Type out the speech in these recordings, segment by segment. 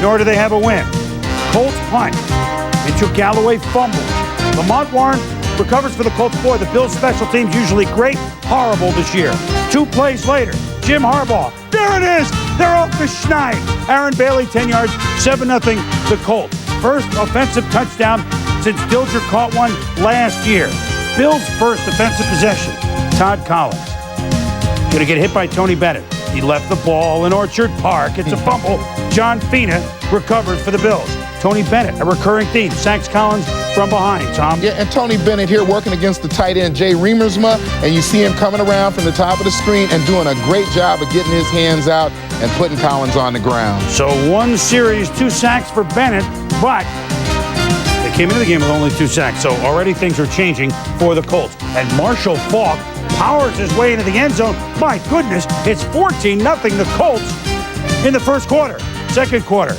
nor do they have a win. Colts punt into Galloway fumble. Lamont Warren recovers for the Colts. Boy, the Bills' special teams usually great, horrible this year. 2 plays later, Jim Harbaugh. There it is. They're off the schneid. Aaron Bailey, 10 yards, 7-0 the Colts. First offensive touchdown since Dilger caught one last year. Bills' first offensive possession. Todd Collins going to get hit by Tony Bennett. He left the ball in Orchard Park. It's a fumble. John Fina recovers for the Bills. Tony Bennett, a recurring theme, sacks Collins from behind. Tom? Yeah, and Tony Bennett here working against the tight end, Jay Remersma, and you see him coming around from the top of the screen and doing a great job of getting his hands out and putting Collins on the ground. So 1 series, 2 sacks for Bennett, but they came into the game with only 2 sacks, so already things are changing for the Colts. And Marshall Faulk powers his way into the end zone. My goodness, it's 14-0 the Colts in the first quarter. Second quarter,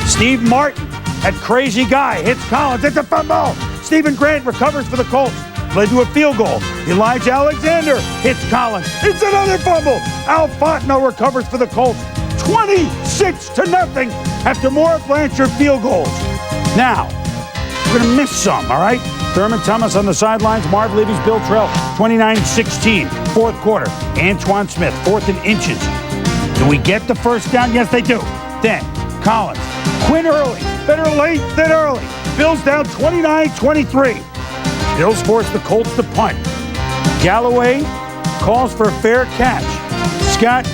Steve Martin, that crazy guy, hits Collins. It's a fumble. Stephen Grant recovers for the Colts. Led to a field goal. Elijah Alexander hits Collins. It's another fumble. Al Fontenot recovers for the Colts. 26-0 after more Blanchard field goals. Now, we're going to miss some, all right? Thurman Thomas on the sidelines. Marv Levy's Bill Trail, 29-16. Fourth quarter, Antoine Smith, 4th and inches. Do we get the first down? Yes, they do. Then, Collins. Quinn early. Better late than early. Bills down 29-23. Bills force the Colts to punt. Galloway calls for a fair catch. Scott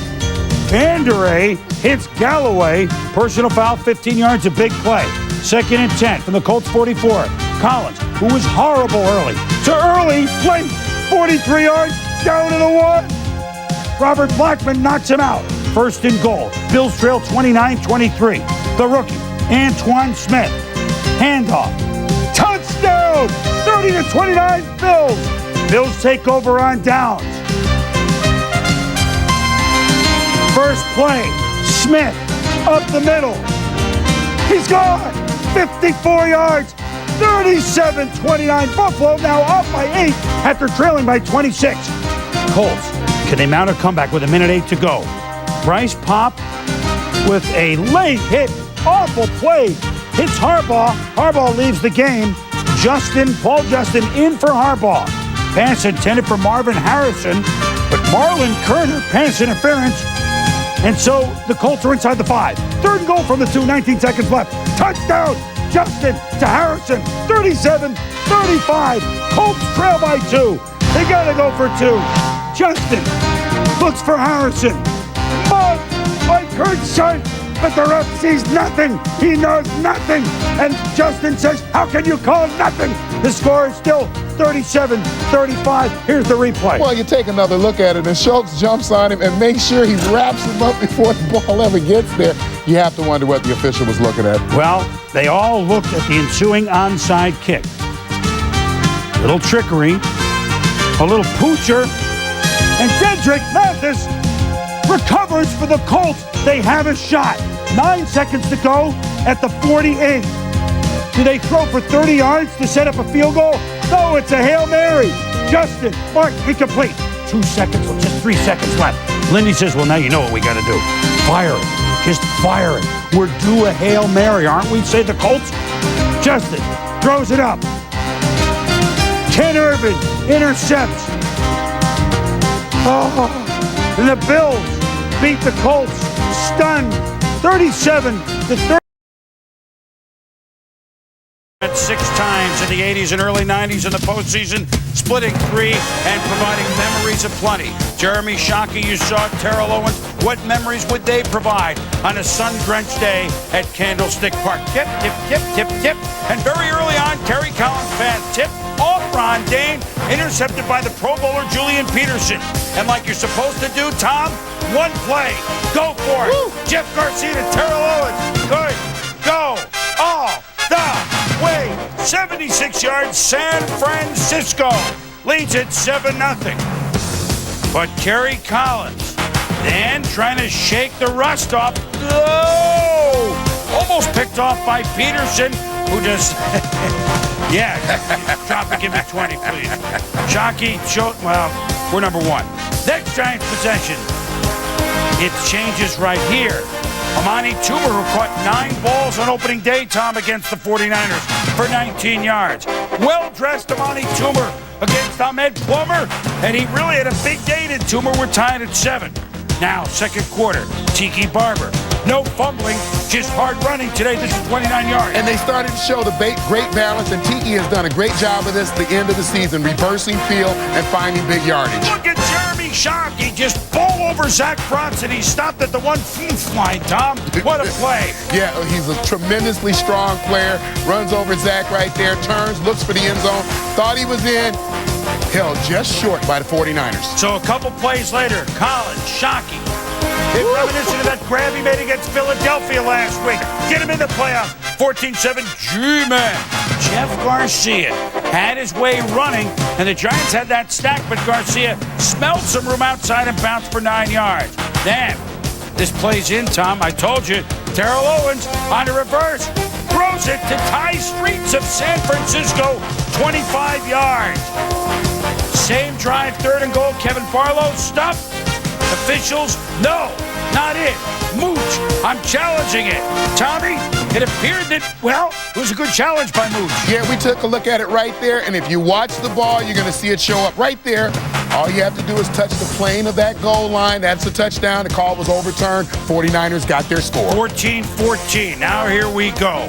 Vanderay hits Galloway. Personal foul, 15 yards, a big play. 2nd and 10 from the Colts 44. Collins, who was horrible early, to early, late, 43 yards, down to the 1. Robert Blackman knocks him out. 1st and goal. Bills trail 29-23. The rookie, Antoine Smith. Handoff. Touchdown! 30-29 Bills. Bills take over on downs. First play, Smith up the middle. He's gone. 54 yards. 37-29. Buffalo now up by 8 after trailing by 26. Colts, can they mount a comeback with 1:08 to go? Bryce Pop with a late hit. Awful play. Hits Harbaugh. Harbaugh leaves the game. Paul Justin in for Harbaugh. Pass intended for Marvin Harrison, but Marlon Kerner pass interference. And so the Colts are inside the 5. 3rd and goal from the 2, 19 seconds left. Touchdown, Justin to Harrison. 37-35. Colts trail by 2. They gotta go for 2. Justin looks for Harrison. Mike Hurts shot, but the ref sees nothing. He knows nothing. And Justin says, how can you call nothing? The score is still 37-35. Here's the replay. Well, you take another look at it, and Schultz jumps on him and makes sure he wraps him up before the ball ever gets there. You have to wonder what the official was looking at. Well, they all looked at the ensuing onside kick. A little trickery, a little poocher, and Dedrick Mathis recovers for the Colts. They have a shot. 9 seconds to go at the 48. Do they throw for 30 yards to set up a field goal? No, it's a Hail Mary. Justin, Mark, incomplete. 2 seconds, well, just 3 seconds left. Lindy says, well, now you know what we got to do. Fire it. Just fire it. We're due a Hail Mary, aren't we? Say the Colts. Justin throws it up. Ken Irvin intercepts. Oh, and the Bills beat the Colts, stunned, 37-30. 6 times in the 80s and early 90s in the postseason, splitting 3 and providing memories aplenty. Jeremy Shockey, you saw Terrell Owens. What memories would they provide on a sun-drenched day at Candlestick Park? Tip, tip, tip, tip, tip. And very early on, Kerry Collins pass tip off Ron Dane, intercepted by the Pro Bowler Julian Peterson. And like you're supposed to do, Tom, one play, go for it. Woo! Jeff Garcia to Terrell Owens. Good, go, all the way. 76 yards, San Francisco leads it 7-0. But Kerry Collins then trying to shake the rust off. Oh! Almost picked off by Peterson, who just, yeah, drop it, give me 20, please. Shockey, well, we're number 1. Next Giants possession. It changes right here. Amani Toomer, who caught 9 balls on opening day, Tom, against the 49ers for 19 yards. Well-dressed Amani Toomer against Ahmed Plummer, and he really had a big day. And Toomer were tied at 7. Now, second quarter, Tiki Barber. No fumbling, just hard running today. This is 29 yards. And they started to show the great balance, and Tiki has done a great job of this at the end of the season, reversing field and finding big yardage. Look at Jeremy Shockey just ball over Zach Bronson. He stopped at the 1 line, Tom. What a play. Yeah, he's a tremendously strong player. Runs over Zach right there, turns, looks for the end zone. Thought he was in. Held just short by the 49ers. So a couple plays later, Collins, Shockey. It's reminiscent of that grab he made against Philadelphia last week. Get him in the playoffs. 14-7 G-Man. Jeff Garcia had his way running, and the Giants had that stack, but Garcia smelled some room outside and bounced for 9 yards. Then, this plays in, Tom. I told you, Terrell Owens on a reverse. Throws it to Ty Streets of San Francisco, 25 yards. Same drive, 3rd and goal. Kevin Barlow, stop. Officials, no, not it. Mooch, I'm challenging it. Tommy, it appeared that, well, it was a good challenge by Mooch. Yeah, we took a look at it right there, and if you watch the ball, you're going to see it show up right there. All you have to do is touch the plane of that goal line. That's a touchdown. The call was overturned. 49ers got their score. 14-14. Now here we go.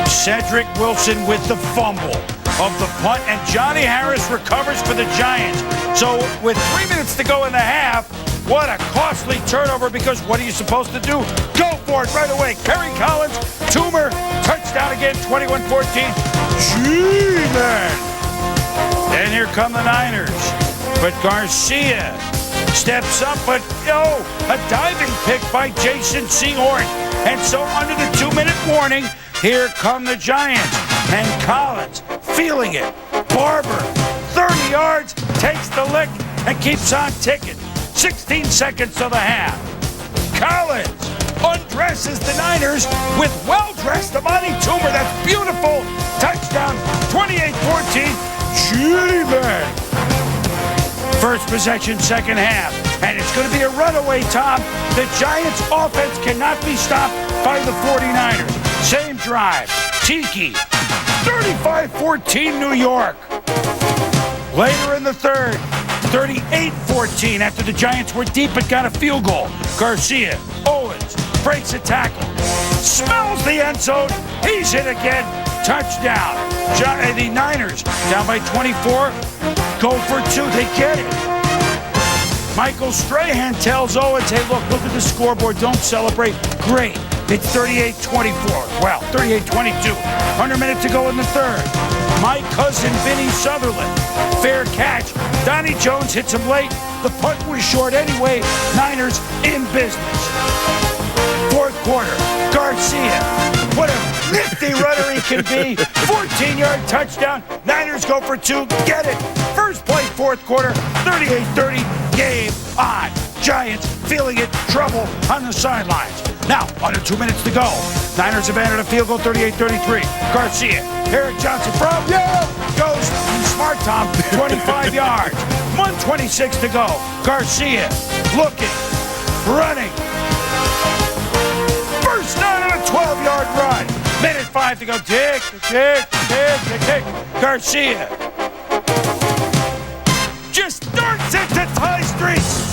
Cedric Wilson with the fumble of the punt, and Johnny Harris recovers for the Giants. So with 3 minutes to go in the half, what a costly turnover, because what are you supposed to do? Go for it right away. Kerry Collins, Toomer, touchdown again, 21-14. G-Man. And here come the Niners. But Garcia steps up, but a diving pick by Jason Sehorn. And so under the 2-minute warning, here come the Giants. And Collins feeling it. Barber, 30 yards, takes the lick and keeps on ticking. 16 seconds to the half. Collins undresses the Niners with well-dressed Amani Toomer. That's beautiful. Touchdown, 28-14. G-Man. First possession, second half. And it's going to be a runaway, Tom. The Giants' offense cannot be stopped by the 49ers. Same drive. Tiki. 35-14 New York. Later in the third, 38-14 after the Giants were deep but got a field goal. Garcia, Owens, breaks a tackle, smells the end zone, he's hit again, touchdown. The Niners down by 24, go for 2, they get it. Michael Strahan tells Owens, hey, look at the scoreboard, don't celebrate. Great. It's 38-24. Well, 38-22. 100 minutes to go in the third. My cousin Vinny Sutherland. Fair catch. Donnie Jones hits him late. The punt was short anyway. Niners in business. Fourth quarter. Garcia. What a nifty runner he can be. 14-yard touchdown. Niners go for 2. Get it. First play, fourth quarter. 38-30. Game on. Giants feeling it. Trouble on the sidelines. Now, under 2 minutes to go. Niners have added a field goal, 38-33. Garcia, Eric Johnson from, goes, smart Tom, 25 yards. 1:26 to go. Garcia, looking, running. First down on a 12-yard run. Minute 5 to go. Tick, tick, tick, tick, tick. Garcia just darts it to Ty Streets.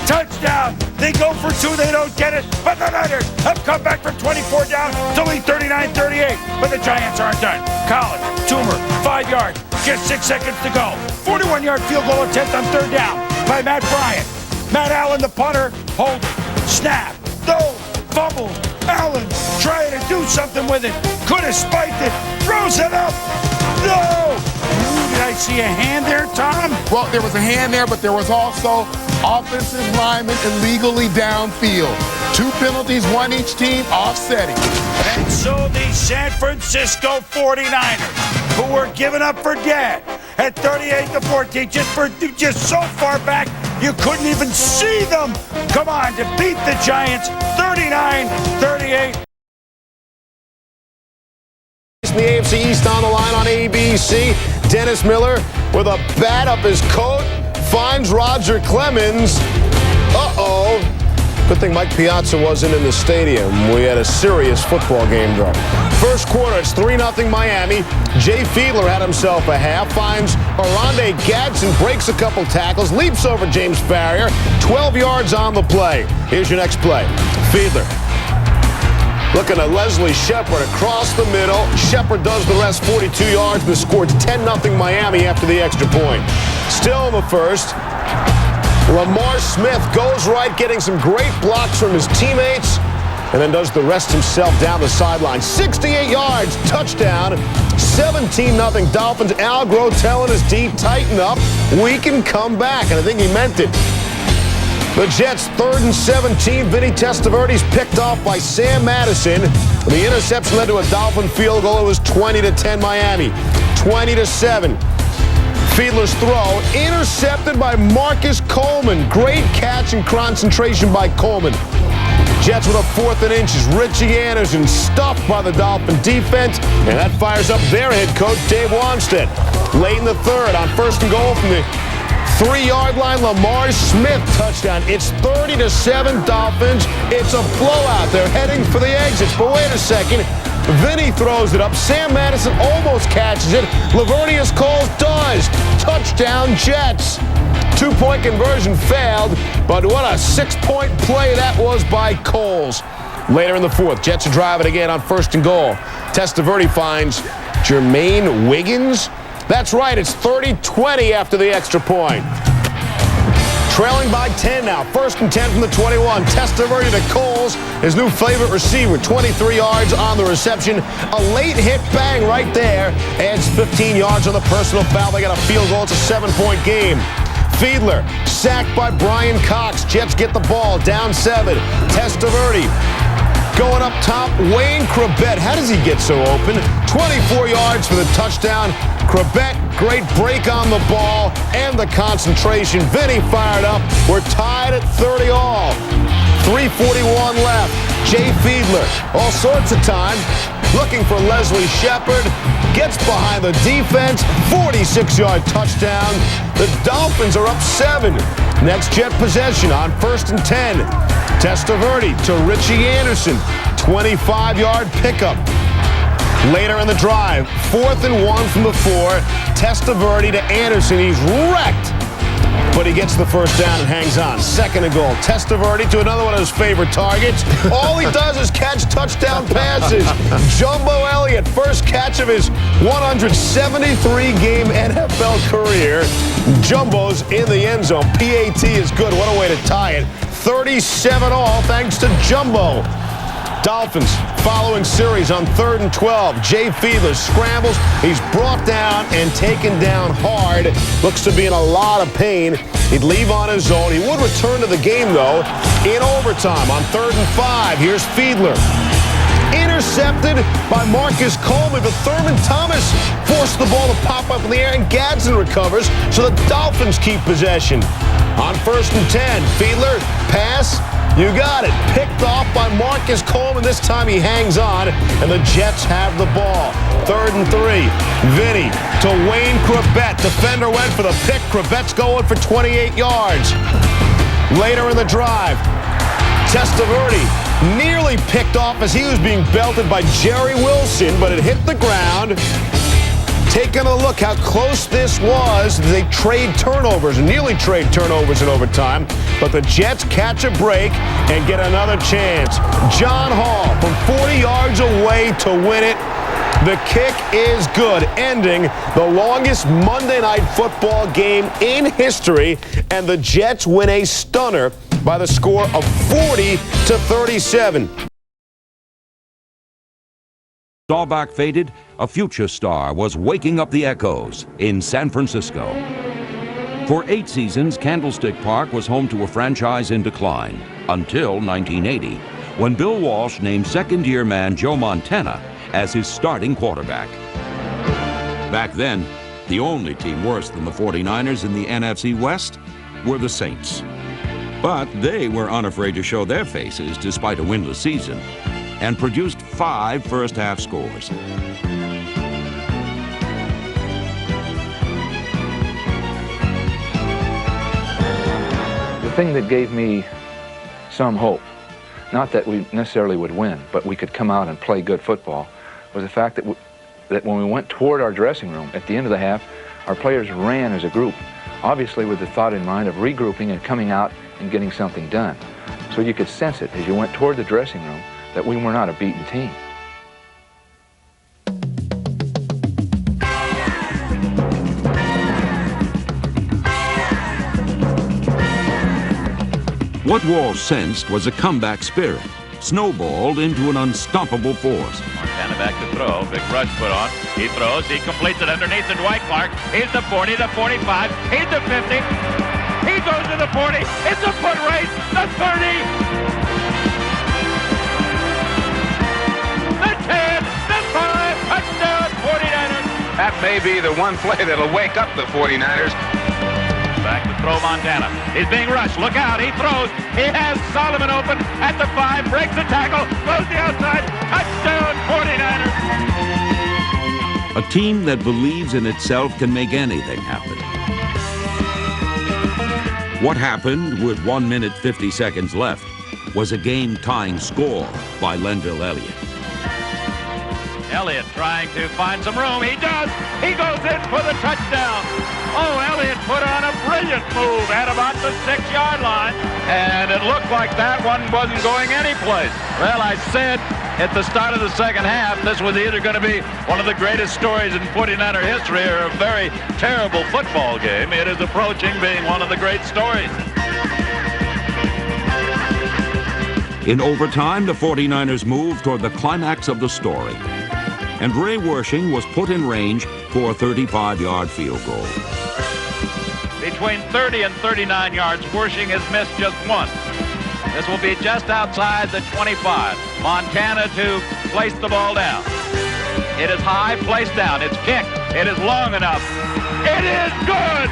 Touchdown. They go for 2. They don't get it. But the Niners have come back from 24 down to lead 39-38. But the Giants aren't done. Collins, Toomer, 5 yards. Just 6 seconds to go. 41-yard field goal attempt on third down by Matt Bryant. Matt Allen, the punter, holding. Snap. No. Fumble. Allen trying to do something with it. Could have spiked it. Throws it up. No. Did I see a hand there, Tom? Well, there was a hand there, but there was also offensive linemen illegally downfield. 2 penalties, 1 each team, offsetting. And so the San Francisco 49ers, who were given up for dead at 38-14, just so far back you couldn't even see them. Come on, to beat the Giants 39-38. The AFC East on the line on ABC. Dennis Miller with a bat up his coat finds Roger Clemens. Good thing Mike Piazza wasn't in the stadium. We had a serious football game, though. First quarter, it's 3-0 Miami. Jay Fiedler had himself a half, finds Oronde Gadsden, breaks a couple tackles, leaps over James Farrior, 12 yards on the play. Here's your next play. Fiedler looking at Leslie Shepard across the middle. Shepard does the rest, 42 yards. The score, 10-0 Miami after the extra point. Still in the first. Lamar Smith goes right, getting some great blocks from his teammates, and then does the rest himself down the sideline. 68 yards, touchdown, 17-0 Dolphins. Al Groh telling his D, tighten up, we can come back, and I think he meant it. The Jets, 3rd and 17. Vinny Testaverde's picked off by Sam Madison. The interception led to a Dolphin field goal. It was 20-10 Miami, 20-7. Fiedler's throw intercepted by Marcus Coleman. Great catch and concentration by Coleman. Jets with a 4th and inches. Richie Anderson stuffed by the Dolphin defense, and that fires up their head coach, Dave Wanstead. Late in the third, on 1st and goal from the 3-yard line, Lamar Smith touchdown. It's 30-7 Dolphins. It's a blowout. They're heading for the exits, but wait a second. Vinny throws it up. Sam Madison almost catches it. Lavernius Coles does. Touchdown Jets. 2-point conversion failed, but what a 6-point play that was by Coles. Later in the fourth, Jets are driving again on 1st and goal. Testaverde finds Jermaine Wiggins. That's right, it's 30-20 after the extra point. Trailing by 10 now. 1st and 10 from the 21. Testaverde to Coles, his new favorite receiver. 23 yards on the reception. A late hit bang right there. Adds 15 yards on the personal foul. They got a field goal. It's a 7-point game. Fiedler sacked by Brian Cox. Jets get the ball. Down 7. Testaverde going up top. Wayne Crabette. How does he get so open? 24 yards for the touchdown. Crabette, great break on the ball and the concentration. Vinny fired up. We're tied at 30 all. 3:41 left. Jay Fiedler, all sorts of time, looking for Leslie Shepard. Gets behind the defense. 46-yard touchdown. The Dolphins are up 7. Next Jet possession on 1st and 10. Testaverde to Richie Anderson. 25-yard pickup. Later in the drive, 4th and 1 from the 4. Testaverde to Anderson. He's wrecked, but he gets the first down and hangs on. 2nd and goal. Testaverde to another one of his favorite targets. All he does is catch touchdown passes. Jumbo Elliott, first catch of his 173-game NFL career. Jumbo's in the end zone. PAT is good. What a way to tie it. 37 all thanks to Jumbo. Dolphins following series on 3rd and 12. Jay Fiedler scrambles. He's brought down and taken down hard. Looks to be in a lot of pain. He'd leave on his own. He would return to the game, though, in overtime on 3rd and 5. Here's Fiedler. Intercepted by Marcus Coleman, but Thurman Thomas forced the ball to pop up in the air, and Gadsden recovers, so the Dolphins keep possession. On 1st and 10, Fiedler, pass. You got it. Picked off by Marcus Coleman. This time he hangs on, and the Jets have the ball. 3rd and 3. Vinny to Wayne Crabette. Defender went for the pick. Crabette's going for 28 yards. Later in the drive, Testaverde nearly picked off as he was being belted by Jerry Wilson, but it hit the ground. Taking a look how close this was. They trade turnovers, nearly trade turnovers in overtime, but the Jets catch a break and get another chance. John Hall from 40 yards away to win it. The kick is good, ending the longest Monday Night Football game in history, and the Jets win a stunner by the score of 40-37. Staubach faded, a future star was waking up the echoes in San Francisco. For 8 seasons, Candlestick Park was home to a franchise in decline until 1980, when Bill Walsh named second-year man Joe Montana as his starting quarterback. Back then, the only team worse than the 49ers in the NFC West were the Saints. But they were unafraid to show their faces despite a winless season, and produced 5 first-half scores. The thing that gave me some hope, not that we necessarily would win, but we could come out and play good football, was the fact that, that when we went toward our dressing room at the end of the half, our players ran as a group, obviously with the thought in mind of regrouping and coming out and getting something done. So you could sense it as you went toward the dressing room that we were not a beaten team. What Walsh sensed was a comeback spirit, snowballed into an unstoppable force. Montana back to throw. Big rush put on. He throws. He completes it underneath to Dwight Clark. He's the 40, the 45. He's the 50. He goes to the 40. It's a foot race. The 30. The 10. The 5. Touchdown 49ers. That may be the one play that'll wake up the 49ers. Back to throw Montana. He's being rushed. Look out. He throws. He has Solomon open at the 5. Breaks the tackle. Goes the outside. Touchdown 49ers. A team that believes in itself can make anything happen. What happened with 1 minute 50 seconds left was a game-tying score by Lenville Elliott. Elliott trying to find some room. He does. He goes in for the touchdown. Oh, Elliott put on a brilliant move at about the 6-yard line, and it looked like that one wasn't going anyplace. Well, I said at the start of the second half, this was either going to be one of the greatest stories in 49er history or a very terrible football game. It is approaching being one of the great stories. In overtime, the 49ers moved toward the climax of the story, and Ray Wersching was put in range for a 35-yard field goal. Between 30 and 39 yards, Wersching has missed just one. This will be just outside the 25. Montana to place the ball down. It is high, placed down. It's kicked. It is long enough. It is good!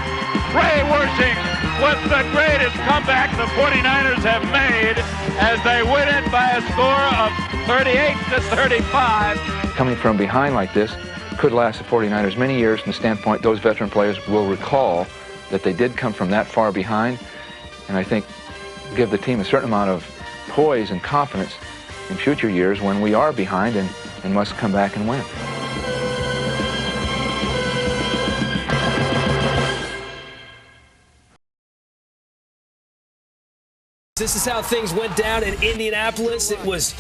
Ray Wersching with the greatest comeback the 49ers have made as they win it by a score of 38 to 35. Coming from behind like this could last the 49ers many years from the standpoint those veteran players will recall that they did come from that far behind, and I think give the team a certain amount of poise and confidence in future years when we are behind and must come back and win. This is how things went down in Indianapolis. It was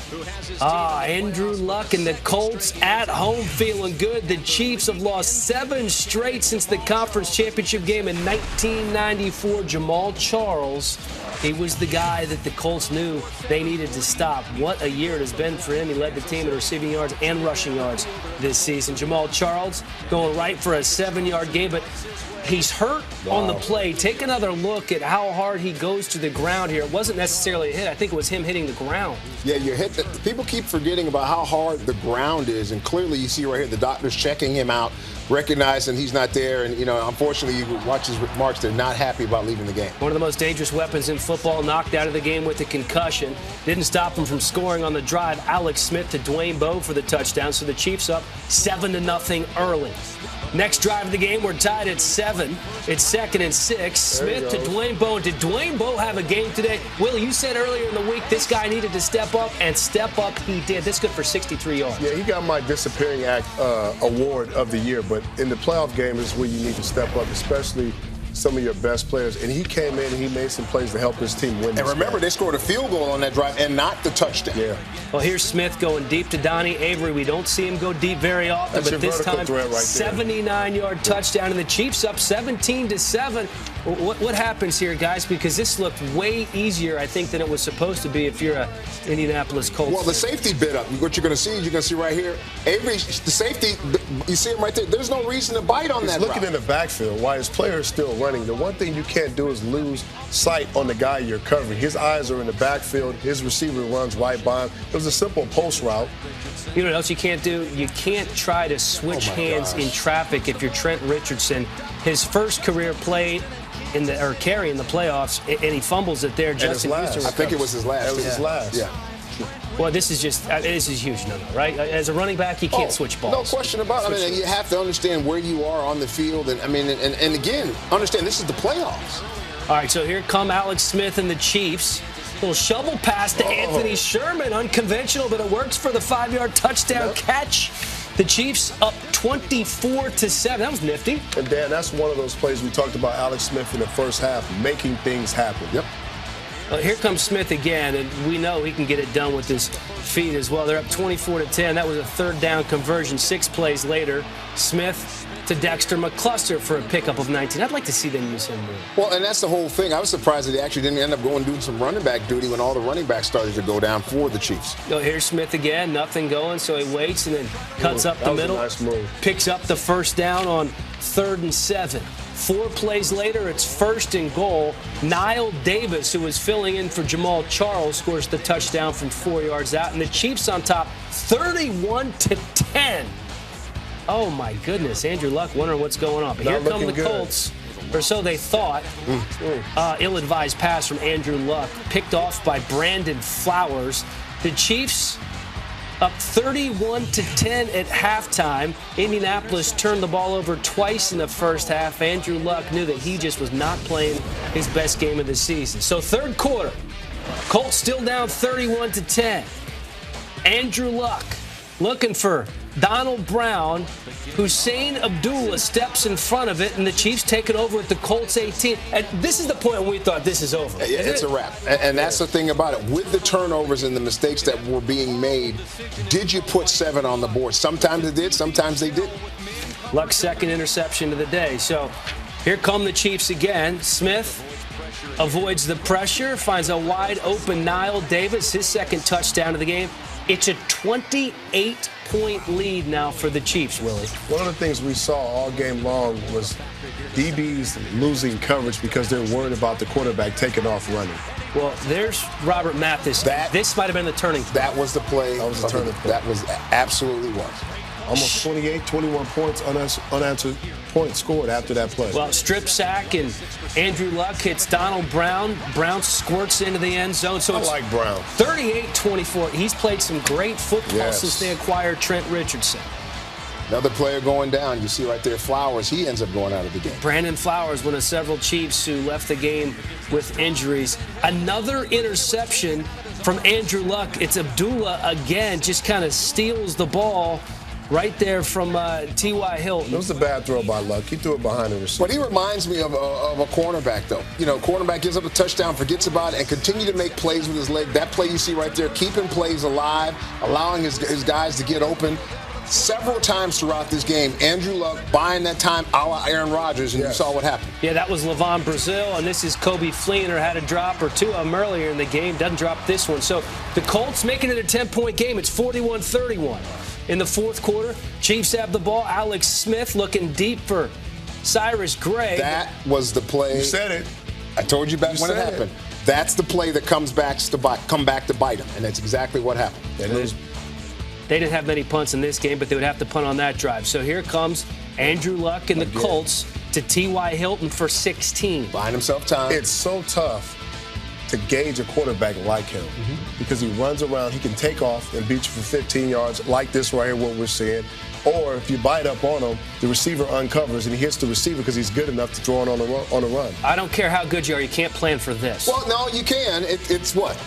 Andrew Luck and the Colts at home feeling good. The Chiefs have lost 7 straight since the conference championship game in 1994. Jamal Charles, he was the guy that the Colts knew they needed to stop. What a year it has been for him. He led the team in receiving yards and rushing yards this season. Jamal Charles going right for a 7-yard gain, but he's hurt on the play. Take another look at how hard he goes to the ground here. It wasn't necessarily a hit. I think it was him hitting the ground. Yeah, you hit. People keep forgetting about how hard the ground is, and clearly you see right here the doctors checking him out, recognizing he's not there, and unfortunately you watch his remarks. They're not happy about leaving the game. One of the most dangerous weapons in football, knocked out of the game with a concussion. Didn't stop him from scoring on the drive. Alex Smith to Dwayne Bowe for the touchdown. So the Chiefs up 7-0 early. Next drive of the game, we're tied at 7. It's 2nd and 6. Smith to Dwayne Bowe. Did Dwayne Bowe have a game today? Will, you said earlier in the week this guy needed to step up, and step up he did. This good for 63 yards. Yeah, he got my disappearing act award of the year, but in the playoff game is where you need to step up, especially some of your best players. And he came in and he made some plays to help his team win. And remember, they scored a field goal on that drive and not the touchdown. Yeah. Well, here's Smith going deep to Donnie Avery. We don't see him go deep very often, but this time, 79-yard touchdown, and the Chiefs up 17-7. What happens here, guys? Because this looked way easier, I think, than it was supposed to be if you're a Indianapolis Colts. Well, the safety bit up. What you're going to see right here, Avery, the safety, you see him right there. There's no reason to bite on that. He's looking in the backfield while his player is still running. The one thing you can't do is lose sight on the guy you're covering. His eyes are in the backfield. His receiver runs right by him. It was a simple post route. You know what else you can't do? You can't try to switch hands in traffic if you're Trent Richardson. His first career play or carry in the playoffs, and he fumbles it there. Justin Houston. I think it was his last. It was his last. Yeah. Well, this is huge, right? As a running back, you can't switch balls. No question about it. I mean, you have to understand where you are on the field, and again, understand this is the playoffs. All right, so here come Alex Smith and the Chiefs. Little shovel pass to Anthony Sherman. Unconventional, but it works for the 5-yard touchdown catch. The Chiefs up 24-7. That was nifty. And Dan, that's one of those plays we talked about Alex Smith in the first half, making things happen. Yep. Well, here comes Smith again, and we know he can get it done with his feet as well. They're up 24-10. That was a third down conversion 6 plays later. Smith to Dexter McCluster for a pickup of 19. I'd like to see them use him more. Well, and that's the whole thing. I was surprised that he actually didn't end up going doing some running back duty when all the running backs started to go down for the Chiefs. Here's Smith again, nothing going, so he waits and then cuts up the middle. Nice move. Picks up the first down on 3rd and 7. 4 plays later, it's 1st and goal. Niall Davis, who was filling in for Jamal Charles, scores the touchdown from 4 yards out, and the Chiefs on top, 31-10. Oh, my goodness. Andrew Luck wondering what's going on. But here come the Colts, or so they thought. Ill-advised pass from Andrew Luck, picked off by Brandon Flowers. The Chiefs up 31-10 at halftime. Indianapolis turned the ball over twice in the first half. Andrew Luck knew that he just was not playing his best game of the season. So third quarter, Colts still down 31-10. Andrew Luck looking for Donald Brown. Hussein Abdullah steps in front of it, and the Chiefs take it over at the Colts 18. And this is the point when we thought this is over. It's a wrap. And that's the thing about it. With the turnovers and the mistakes that were being made, did you put 7 on the board? Sometimes they did, sometimes they didn't. Luck's second interception of the day. So here come the Chiefs again. Smith avoids the pressure, finds a wide open Niall Davis, his second touchdown of the game. It's a 28-point lead now for the Chiefs, Willie. One of the things we saw all game long was DBs losing coverage because they're worried about the quarterback taking off running. Well, there's Robert Mathis. This might have been the turning point. That was the play. That was the turning point. That was absolutely was. Almost 28, 21 points, unanswered points scored after that play. Well, strip sack, and Andrew Luck hits Donald Brown. Brown squirts into the end zone. So it's like Brown. 38-24. He's played some great football since they acquired Trent Richardson. Another player going down. You see right there, Flowers. He ends up going out of the game. Brandon Flowers, one of several Chiefs who left the game with injuries. Another interception from Andrew Luck. It's Abdullah again, just kind of steals the ball right there from T.Y. Hilton. It was a bad throw by Luck. He threw it behind the receiver. But he reminds me of a cornerback, though. You know, cornerback gives up a touchdown, forgets about it, and continue to make plays with his leg. That play you see right there, keeping plays alive, allowing his guys to get open. Several times throughout this game, Andrew Luck buying that time a la Aaron Rodgers, and you saw what happened. Yeah, that was Levon Brazil, and this is Kobe Fleener, had a drop or two of them earlier in the game. Doesn't drop this one. So the Colts making it a 10-point game. It's 41-31. In the fourth quarter, Chiefs have the ball. Alex Smith looking deep for Cyrus Gray. That was the play. You said it. I told you back when it happened. That's the play that come back to bite him, and that's exactly what happened. They didn't have many punts in this game, but they would have to punt on that drive. So here comes Andrew Luck and the Colts to T.Y. Hilton for 16. Buying himself time. It's so tough to gauge a quarterback like him because he runs around, he can take off and beat you for 15 yards like this right here, what we're seeing. Or if you bite up on him, the receiver uncovers and he hits the receiver because he's good enough to throw it on a run. I don't care how good you are, you can't plan for this. Well, no, you can. It's what?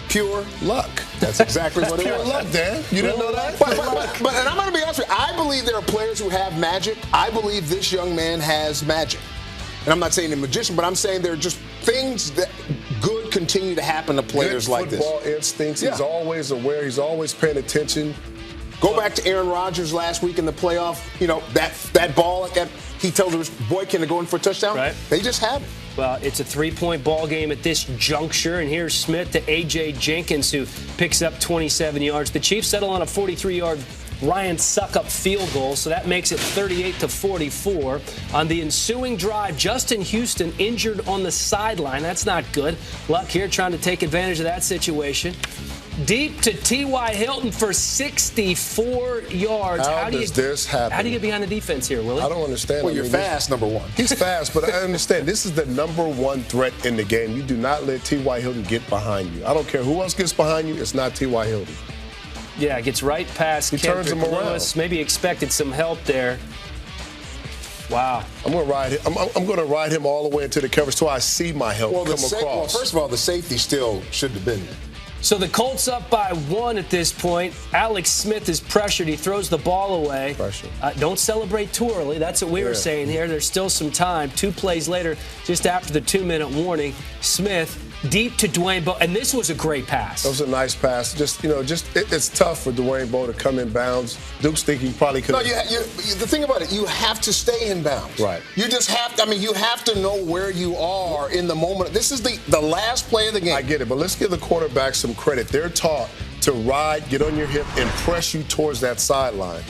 Pure luck. That's exactly what it was. Pure luck, Dan. You didn't know that? But and I'm going to be honest with you, I believe there are players who have magic. I believe this young man has magic. And I'm not saying a magician, but I'm saying there are just things that good continue to happen to players like this. Football instincts. He's always aware. He's always paying attention. Go back to Aaron Rodgers last week in the playoff. You know, that ball, he tells his boy, can I go in for a touchdown? Right. They just have it. Well, it's a 3-point ball game at this juncture, and here's Smith to A.J. Jenkins, who picks up 27 yards. The Chiefs settle on a 43-yard Ryan Suckup field goal, so that makes it 38-44. On the ensuing drive, Justin Houston injured on the sideline. That's not good. Luck here trying to take advantage of that situation. Deep to T.Y. Hilton for 64 yards. How does this happen? How do you get behind the defense here, Willie? I don't understand. Well, you're fast, number one. He's fast, but I understand. This is the number one threat in the game. You do not let T.Y. Hilton get behind you. I don't care who else gets behind you. It's not T.Y. Hilton. Yeah, gets right past He turns him around. Lewis. Maybe expected some help there. Wow. I'm going to ride him. I'm going to ride him all the way into the coverage till I see my help come across. Well, first of all, the safety still shouldn't have been there. So the Colts up by 1 at this point. Alex Smith is pressured. He throws the ball away. Don't celebrate too early. That's what we were saying here. There's still some time. 2 plays later, just after the 2-minute warning, Smith deep to Dwayne Bowe. And this was a great pass. That was a nice pass. It's tough for Dwayne Bowe to come in bounds. Duke's thinking he probably could. No, the thing about it, you have to stay in bounds. Right. You just have to. I mean, you have to know where you are in the moment. This is the last play of the game. I get it, but let's give the quarterback some credit. They're taught to ride, get on your hip, and press you towards that sideline.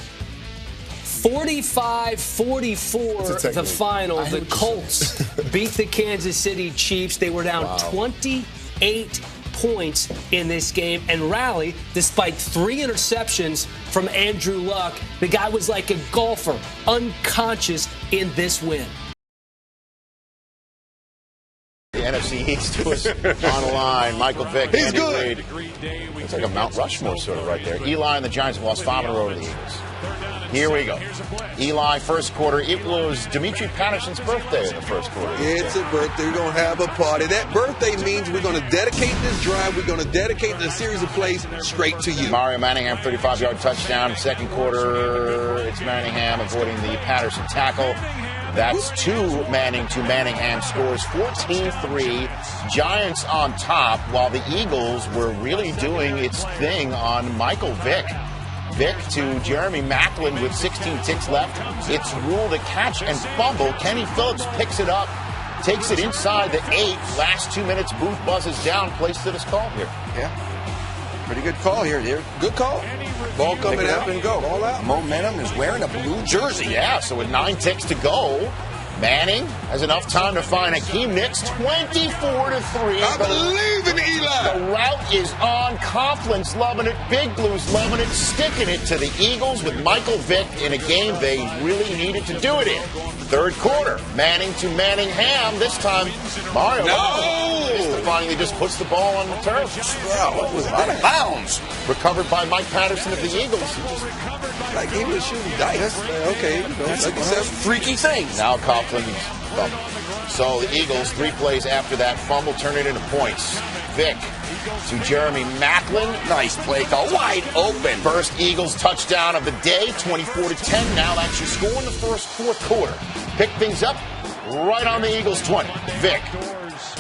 45-44 the final. The Colts beat the Kansas City Chiefs. They were down 28 points in this game and rallied despite 3 interceptions from Andrew Luck. The guy was like a golfer, unconscious in this win. The NFC East was on the line. Michael Vick, He's Andy good. Reid. It's like a Mount Rushmore sort of right there. Eli and the Giants have lost 5 in a row to the Eagles. Here we go. Eli, first quarter. It was Dimitri Patterson's birthday in the first quarter. It's a birthday. We're going to have a party. That birthday means we're going to dedicate this drive. We're going to dedicate the series of plays straight to you. Mario Manningham, 35-yard touchdown. Second quarter, it's Manningham avoiding the Patterson tackle. That's 2 Manning to Manningham scores 14-3. Giants on top while the Eagles were really doing its thing on Michael Vick. Vick to Jeremy Maclin with 16 ticks left. It's ruled a catch and fumble. Kenny Phillips picks it up, takes it inside the 8. Last 2 minutes, Booth buzzes down, placed it as call here. Yeah. Pretty good call here. Good call. Ball coming up and go. Ball out. Momentum is wearing a blue jersey. Yeah, so with 9 ticks to go, Manning has enough time to find Hakeem Nicks, 24-3. I believe in Eli. The route is on. Coughlin's loving it. Big Blue's loving it. Sticking it to the Eagles with Michael Vick in a game they really needed to do it in. Third quarter, Manning to Manningham. This time, Mario finally just puts the ball on the turf. Wow, what was out of bounds. Recovered by Mike Patterson of the Eagles. Like he was shooting dice. Okay, that's like a freaky thing. Now Coughlin fumble. So the Eagles, 3 plays after that fumble, turn it into points. Vick to Jeremy Maclin. Nice play call. Wide open. First Eagles touchdown of the day, 24-10. Now that's your score in the fourth quarter. Pick things up right on the Eagles' 20. Vick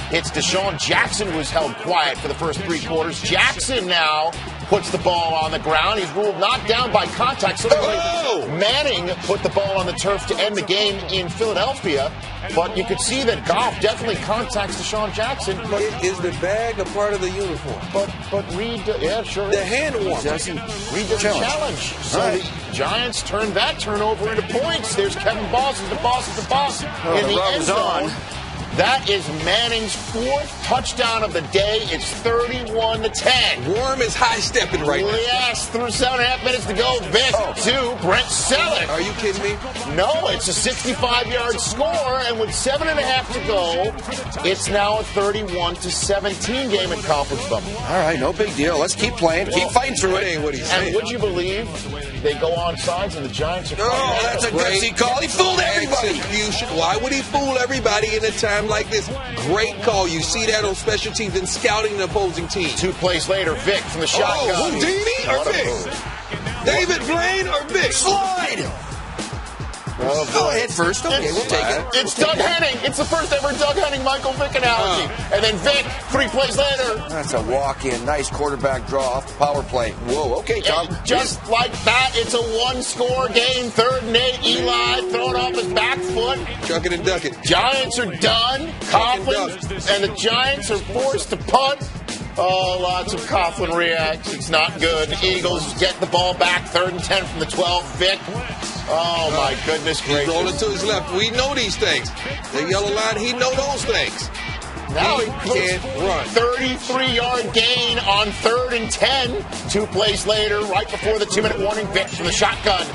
hits Deshaun Jackson, who was held quiet for the first 3 quarters. Jackson now puts the ball on the ground. He's ruled not down by contact. So Manning put the ball on the turf to end the game in Philadelphia. But you could see that Goff definitely contacts Deshaun Jackson. But is the bag a part of the uniform? But Reed, yeah, sure. The hand warmer. Reed doesn't challenge. So the Giants turned that turnover into points. There's Kevin Boss, the boss in the end zone. That is Manning's 4th touchdown of the day. It's 31-10. Worm is high-stepping right now. Yes, through 7.5 minutes to go. Vick to Brent Selleck. Are you kidding me? No, it's a 65-yard score, and with 7.5 to go, it's now a 31-17 game at Conference Bubble. All right, no big deal. Let's keep playing. Keep fighting through it. Ain't what he's saying. And would you believe they go on sides and the Giants are that's a gutsy call. He fooled everybody. Why would he fool everybody in a time like this? Great call. You see that on special teams and scouting the opposing team. 2 plays later, Vick from the shotgun. Houdini or Vick? David Blaine or Vick? Slide! Go ahead first. Okay, we'll take it. It's Doug Henning. It's the first ever Doug Henning, Michael Vick analogy. And then Vick, 3 plays later. That's a walk-in. Nice quarterback draw off the power play. Whoa, okay, Tom. And just like that, it's a 1-score game. 3rd and 8. Eli throwing off his back foot. Chuck it and duck it. Giants are done. Coughlin and the Giants are forced to punt. Oh, lots of Coughlin reacts. It's not good. Eagles get the ball back. 3rd and 10 from the 12. Vick. Oh, my goodness gracious. He's rolling to his left. We know these things. The yellow line, he know those things. Now he can't run. 33-yard gain on 3rd and 10. 2 plays later, right before the 2-minute warning, Vick from the shotgun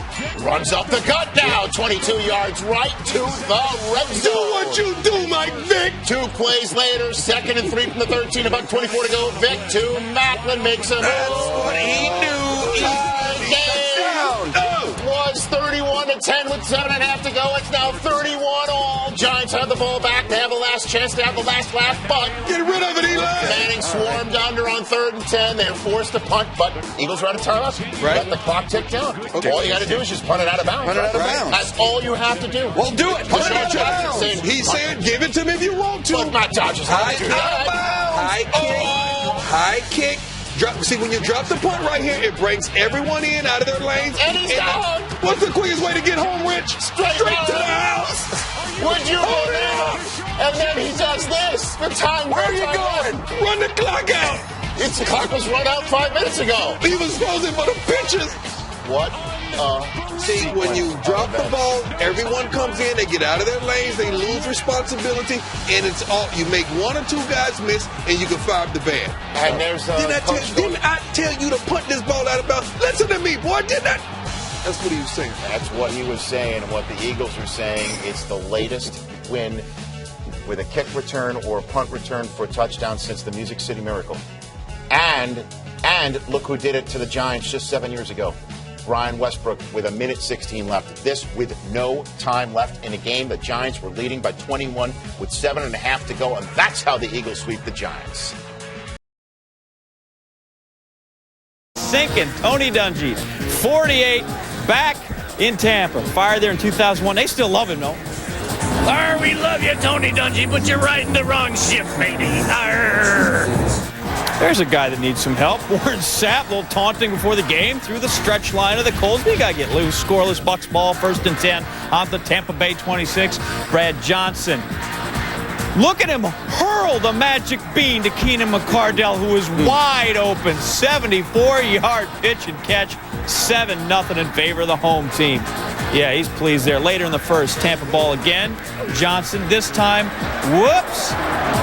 runs up the gut now. 22 yards right to the red zone. Do what you do, Mike Vick. 2 plays later, 2nd and 3 from the 13, about 24 to go. Vick to Maclin makes a move. That's what he knew. Was 31-10. 10 with 7.5 to go. It's now 31 all. Giants have the ball back. They have the last chance. They have the last laugh, but Get rid of it, Eli. Manning swarmed under on 3rd and 10. They're forced to punt, but Eagles are out of timeouts. Right. Let the clock tick down. Okay. All you got to do is just punt it out of bounds. Punt it out of bounds. That's all you have to do. Well, do it. Punt it out of Johnson bounds. saying, He said, give it to me if you want to. But Matt Dodgers High have to do that. High kick. See, when you drop the punt right here, it brings everyone in out of their lanes. And he's gone. What's the quickest way to get home, Rich? Straight to the house. Would you believe? And then he does this. The time. Where are you going? Run the clock out. The clock was run out 5 minutes ago. He was frozen for the pitches. What? See, when you drop the ball, everyone comes in, they get out of their lanes, they lose responsibility, and it's all you make 1 or 2 guys miss, and you can fire up the band. And there's didn't I tell you to punt this ball out of bounds? Listen to me, boy, didn't I? That's what he was saying. That's what he was saying, and what the Eagles are saying. It's the latest win with a kick return or a punt return for a touchdown since the Music City Miracle. And look who did it to the Giants just 7 years ago. Brian Westbrook with 1:16 left. This with no time left in a game. The Giants were leading by 21 with 7.5 to go, and that's how the Eagles sweep the Giants. Sinking. Tony Dungy, 48, back in Tampa. Fired there in 2001. They still love him, though. Arr, we love you, Tony Dungy, but you're riding the wrong ship, baby. Arr. There's a guy that needs some help. Warren Sapp, a little taunting before the game, through the stretch line of the Colts. We got to get loose. Scoreless, Bucks ball, 1st and 10 on the Tampa Bay 26. Brad Johnson. Look at him hurl the magic bean to Keenan McCardell, who is wide open. 74-yard pitch and catch. 7-0 in favor of the home team. Yeah, he's pleased there. Later in the first, Tampa ball again. Johnson this time. Whoops.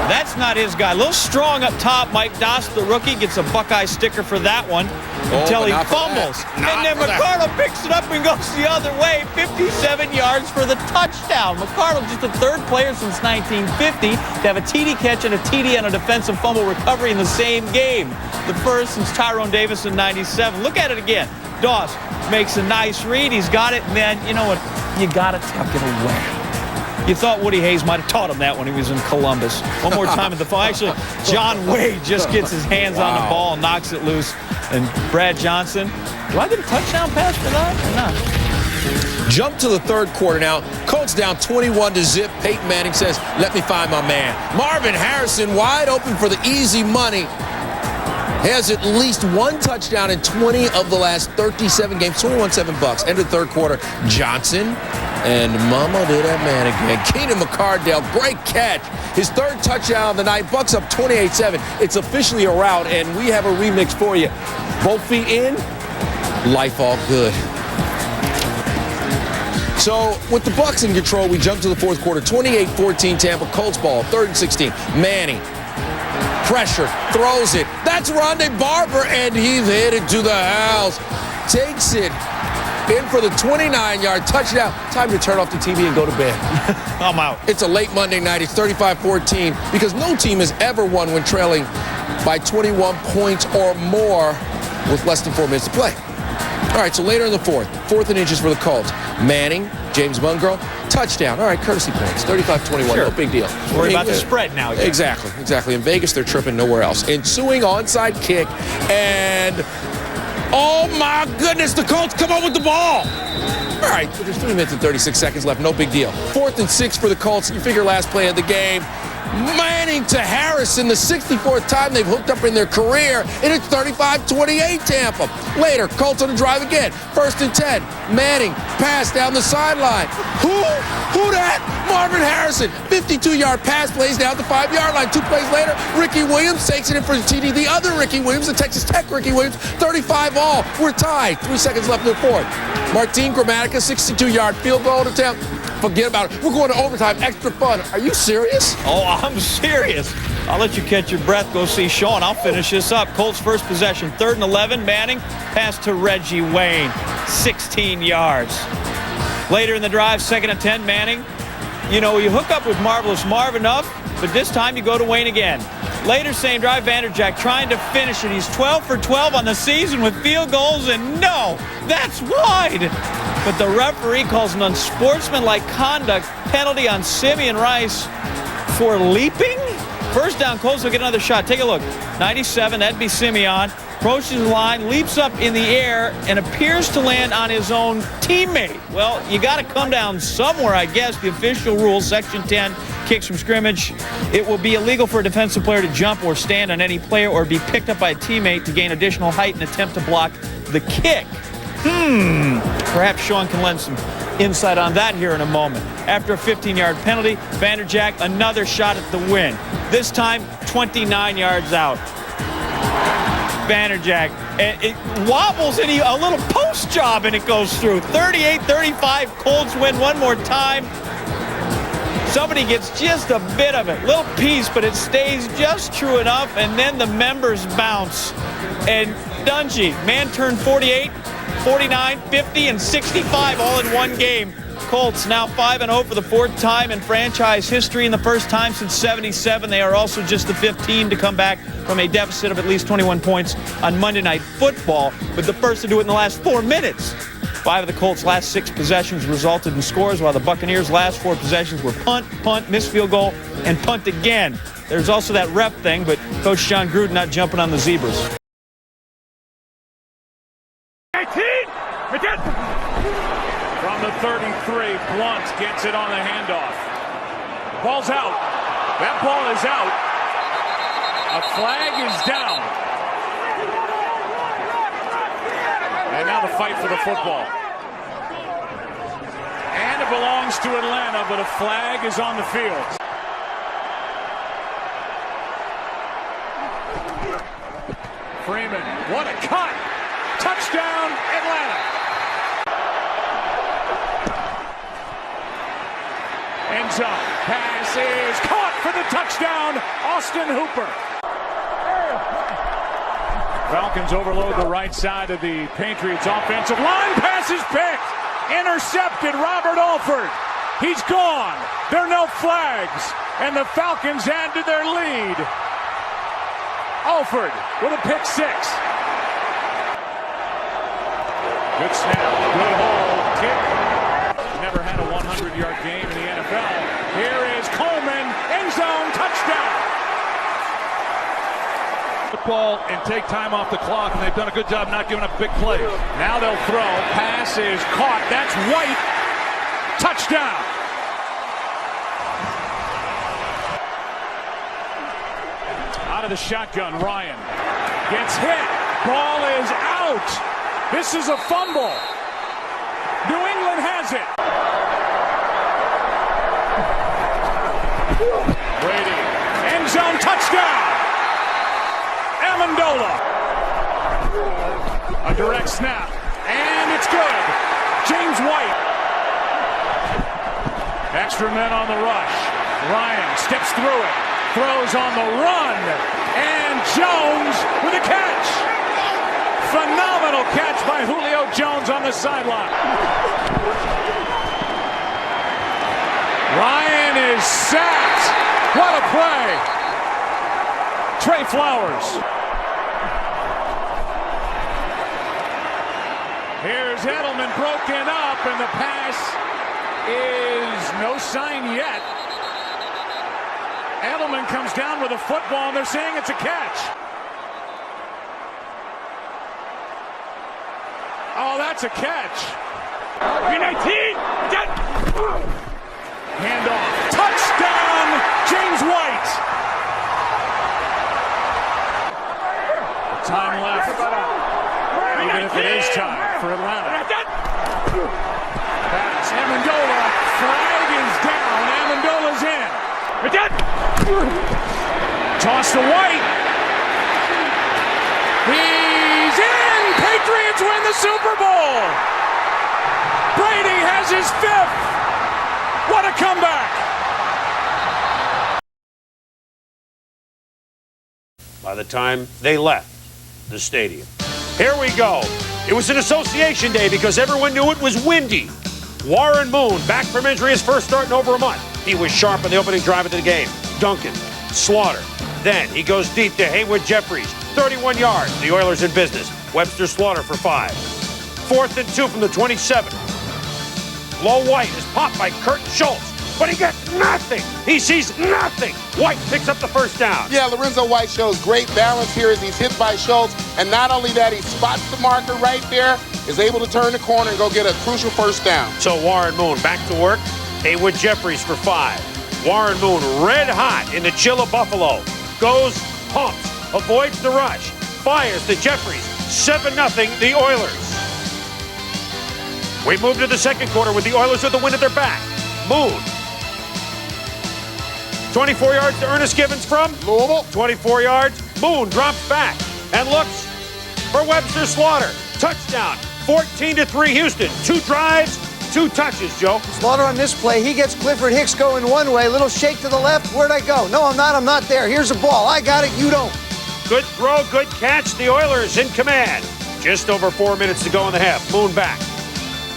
That's not his guy. A little strong up top. Mike Doss, the rookie, gets a Buckeye sticker for that one until he fumbles. And then McCardell picks it up and goes the other way. 57 yards for the touchdown. McCardell just the 3rd player since 1950 to have a TD catch and a TD on a defensive fumble recovery in the same game. The first since Tyrone Davis in 97. Look at it again. Doss makes a nice read. He's got it, and then, you know what? You got to tuck it away. You thought Woody Hayes might have taught him that when he was in Columbus. One more time at the fall. Actually, John Wade just gets his hands on the ball and knocks it loose. And Brad Johnson, do I get a touchdown pass for that or not? Jump to the 3rd quarter now. Colts down 21-0. Peyton Manning says, let me find my man. Marvin Harrison wide open for the easy money. Has at least 1 touchdown in 20 of the last 37 games. 21-7 Bucks. End of the 3rd quarter. Johnson and mama did that man again. Keenan McCardell, great catch. His 3rd touchdown of the night. Bucks up 28-7. It's officially a rout, and we have a remix for you. Both feet in, life all good. So with the Bucks in control, we jump to the 4th quarter. 28-14 Tampa. Colts ball. 3rd and 16. Manning. Pressure, throws it. That's Rondé Barber, and he's headed to the house. Takes it in for the 29-yard touchdown. Time to turn off the TV and go to bed. I'm out. It's a late Monday night. It's 35-14 because no team has ever won when trailing by 21 points or more with less than 4 minutes to play. All right, so later in the 4th and inches for the Colts. Manning, James Mungro, touchdown. All right, courtesy points, 35-21, sure. No big deal. Worry about the spread now. Yeah. Exactly. In Vegas, they're tripping nowhere else. Ensuing onside kick, and oh my goodness, the Colts come up with the ball. All right, so there's 3 minutes and 36 seconds left, no big deal. 4th and 6 for the Colts. You figure last play of the game. Manning to Harrison, the 64th time they've hooked up in their career, and it's 35-28 Tampa. Later, Colts on the drive again. 1st and 10. Manning, pass down the sideline. Who that? Marvin Harrison, 52-yard pass, plays down the 5-yard line. 2 plays later, Ricky Williams takes it in for the TD. The other Ricky Williams, the Texas Tech Ricky Williams, 35 all. We're tied. 3 seconds left in the 4th. Martin Gramatica, 62-yard field goal attempt. Forget about it. We're going to overtime. Extra fun. Are you serious? Oh, I'm serious. I'll let you catch your breath. Go see Sean. I'll finish this up. Colts first possession. 3rd and 11. Manning. Pass to Reggie Wayne. 16 yards. Later in the drive, 2nd and 10. Manning. You know, you hook up with Marvelous Marv enough, but this time you go to Wayne again. Later, same drive, Vanderjagt trying to finish it. He's 12 for 12 on the season with field goals, and no, that's wide. but the referee calls an unsportsmanlike conduct penalty on Simeon Rice for leaping. First down, Colts will get another shot. Take a look. 97, that'd be Simeon. Approaches the line, leaps up in the air, and appears to land on his own teammate. Well, you got to come down somewhere, I guess. The official rule, Section 10, kicks from scrimmage. It will be illegal for a defensive player to jump or stand on any player or be picked up by a teammate to gain additional height and attempt to block the kick. Perhaps Sean can lend some insight on that here in a moment. After a 15-yard penalty, Vanderjagt another shot at the win. This time, 29 yards out. Vanderjagt, it wobbles and a little post job and it goes through. 38-35, Colts win one more time. Somebody gets just a bit of it, little piece, but it stays just true enough, and then the members bounce. And Dungy, man turned 48, 49, 50, and 65 all in one game. Colts now 5-0 for the fourth time in franchise history, and the first time since '77. They are also just the 5th team to come back from a deficit of at least 21 points on Monday Night Football, but the first to do it in the last 4 minutes. 5 of the Colts' last 6 possessions resulted in scores, while the Buccaneers' last 4 possessions were punt, missed field goal, and punt again. There's also that ref thing, but Coach John Gruden not jumping on the zebras. From the 33, Blunt gets it on the handoff. Ball's out. That ball is out. A flag is down. And now the fight for the football. And it belongs to Atlanta, but a flag is on the field. Freeman, what a cut! Touchdown, Atlanta! End zone. Pass is caught for the touchdown, Austin Hooper. Falcons overload the right side of the Patriots offensive line. Pass is picked. Intercepted, Robert Alford. He's gone. There are no flags, and the Falcons add to their lead. Alford with a pick 6. Good snap, good hold, kick. Never had a 100-yard game in the NFL. Here is Coleman, end zone, touchdown. Football and take time off the clock, and they've done a good job not giving up big plays. Now they'll throw. Pass is caught. That's White. Touchdown. Out of the shotgun, Ryan gets hit. Ball is out. This is a fumble. New England has it. Brady, end zone, touchdown. Amendola. A direct snap, and it's good. James White. Extra men on the rush. Ryan steps through it, throws on the run, and Jones with a catch. Phenomenal catch by Julio Jones on the sideline. Ryan is sacked. What a play. Trey Flowers. Here's Edelman broken up, and the pass is no sign yet. Edelman comes down with a football, and they're saying it's a catch. Oh, that's a catch. 19. Handoff. Touchdown, James White. Time left. Even if it is time for Atlanta. Pass. Amendola. Flag is down. Amendola's in. Toss to White. He's in. Patriots win the Super Bowl. Brady has his 5th. What a comeback. By the time they left the stadium. Here we go. It was an association day because everyone knew it was windy. Warren Moon, back from injury, his first start in over a month. He was sharp on the opening drive of the game. Duncan, Slaughter. Then he goes deep to Haywood Jeffries. 31 yards. The Oilers in business. Webster Slaughter for 5. 4th and 2 from the 27. Low White is popped by Curtin Schultz, but he gets nothing. He sees nothing. White picks up the first down. Yeah, Lorenzo White shows great balance here as he's hit by Schultz. And not only that, he spots the marker right there, is able to turn the corner and go get a crucial first down. So Warren Moon back to work. Haywood Jeffries for 5. Warren Moon red hot in the chill of Buffalo. Goes, pumps, avoids the rush, fires to Jeffries. 7-0 the Oilers. We move to the second quarter with the Oilers with the wind at their back. Moon. 24 yards to Ernest Givens from Louisville. 24 yards. Moon drops back and looks for Webster Slaughter. Touchdown. 14-3 Houston. 2 drives, 2 touches, Joe. Slaughter on this play, he gets Clifford Hicks going one way, little shake to the left. Where'd I go? No, I'm not there. Here's the ball. I got it, you don't. Good throw, good catch. The Oilers in command. Just over 4 minutes to go in the half. Moon back.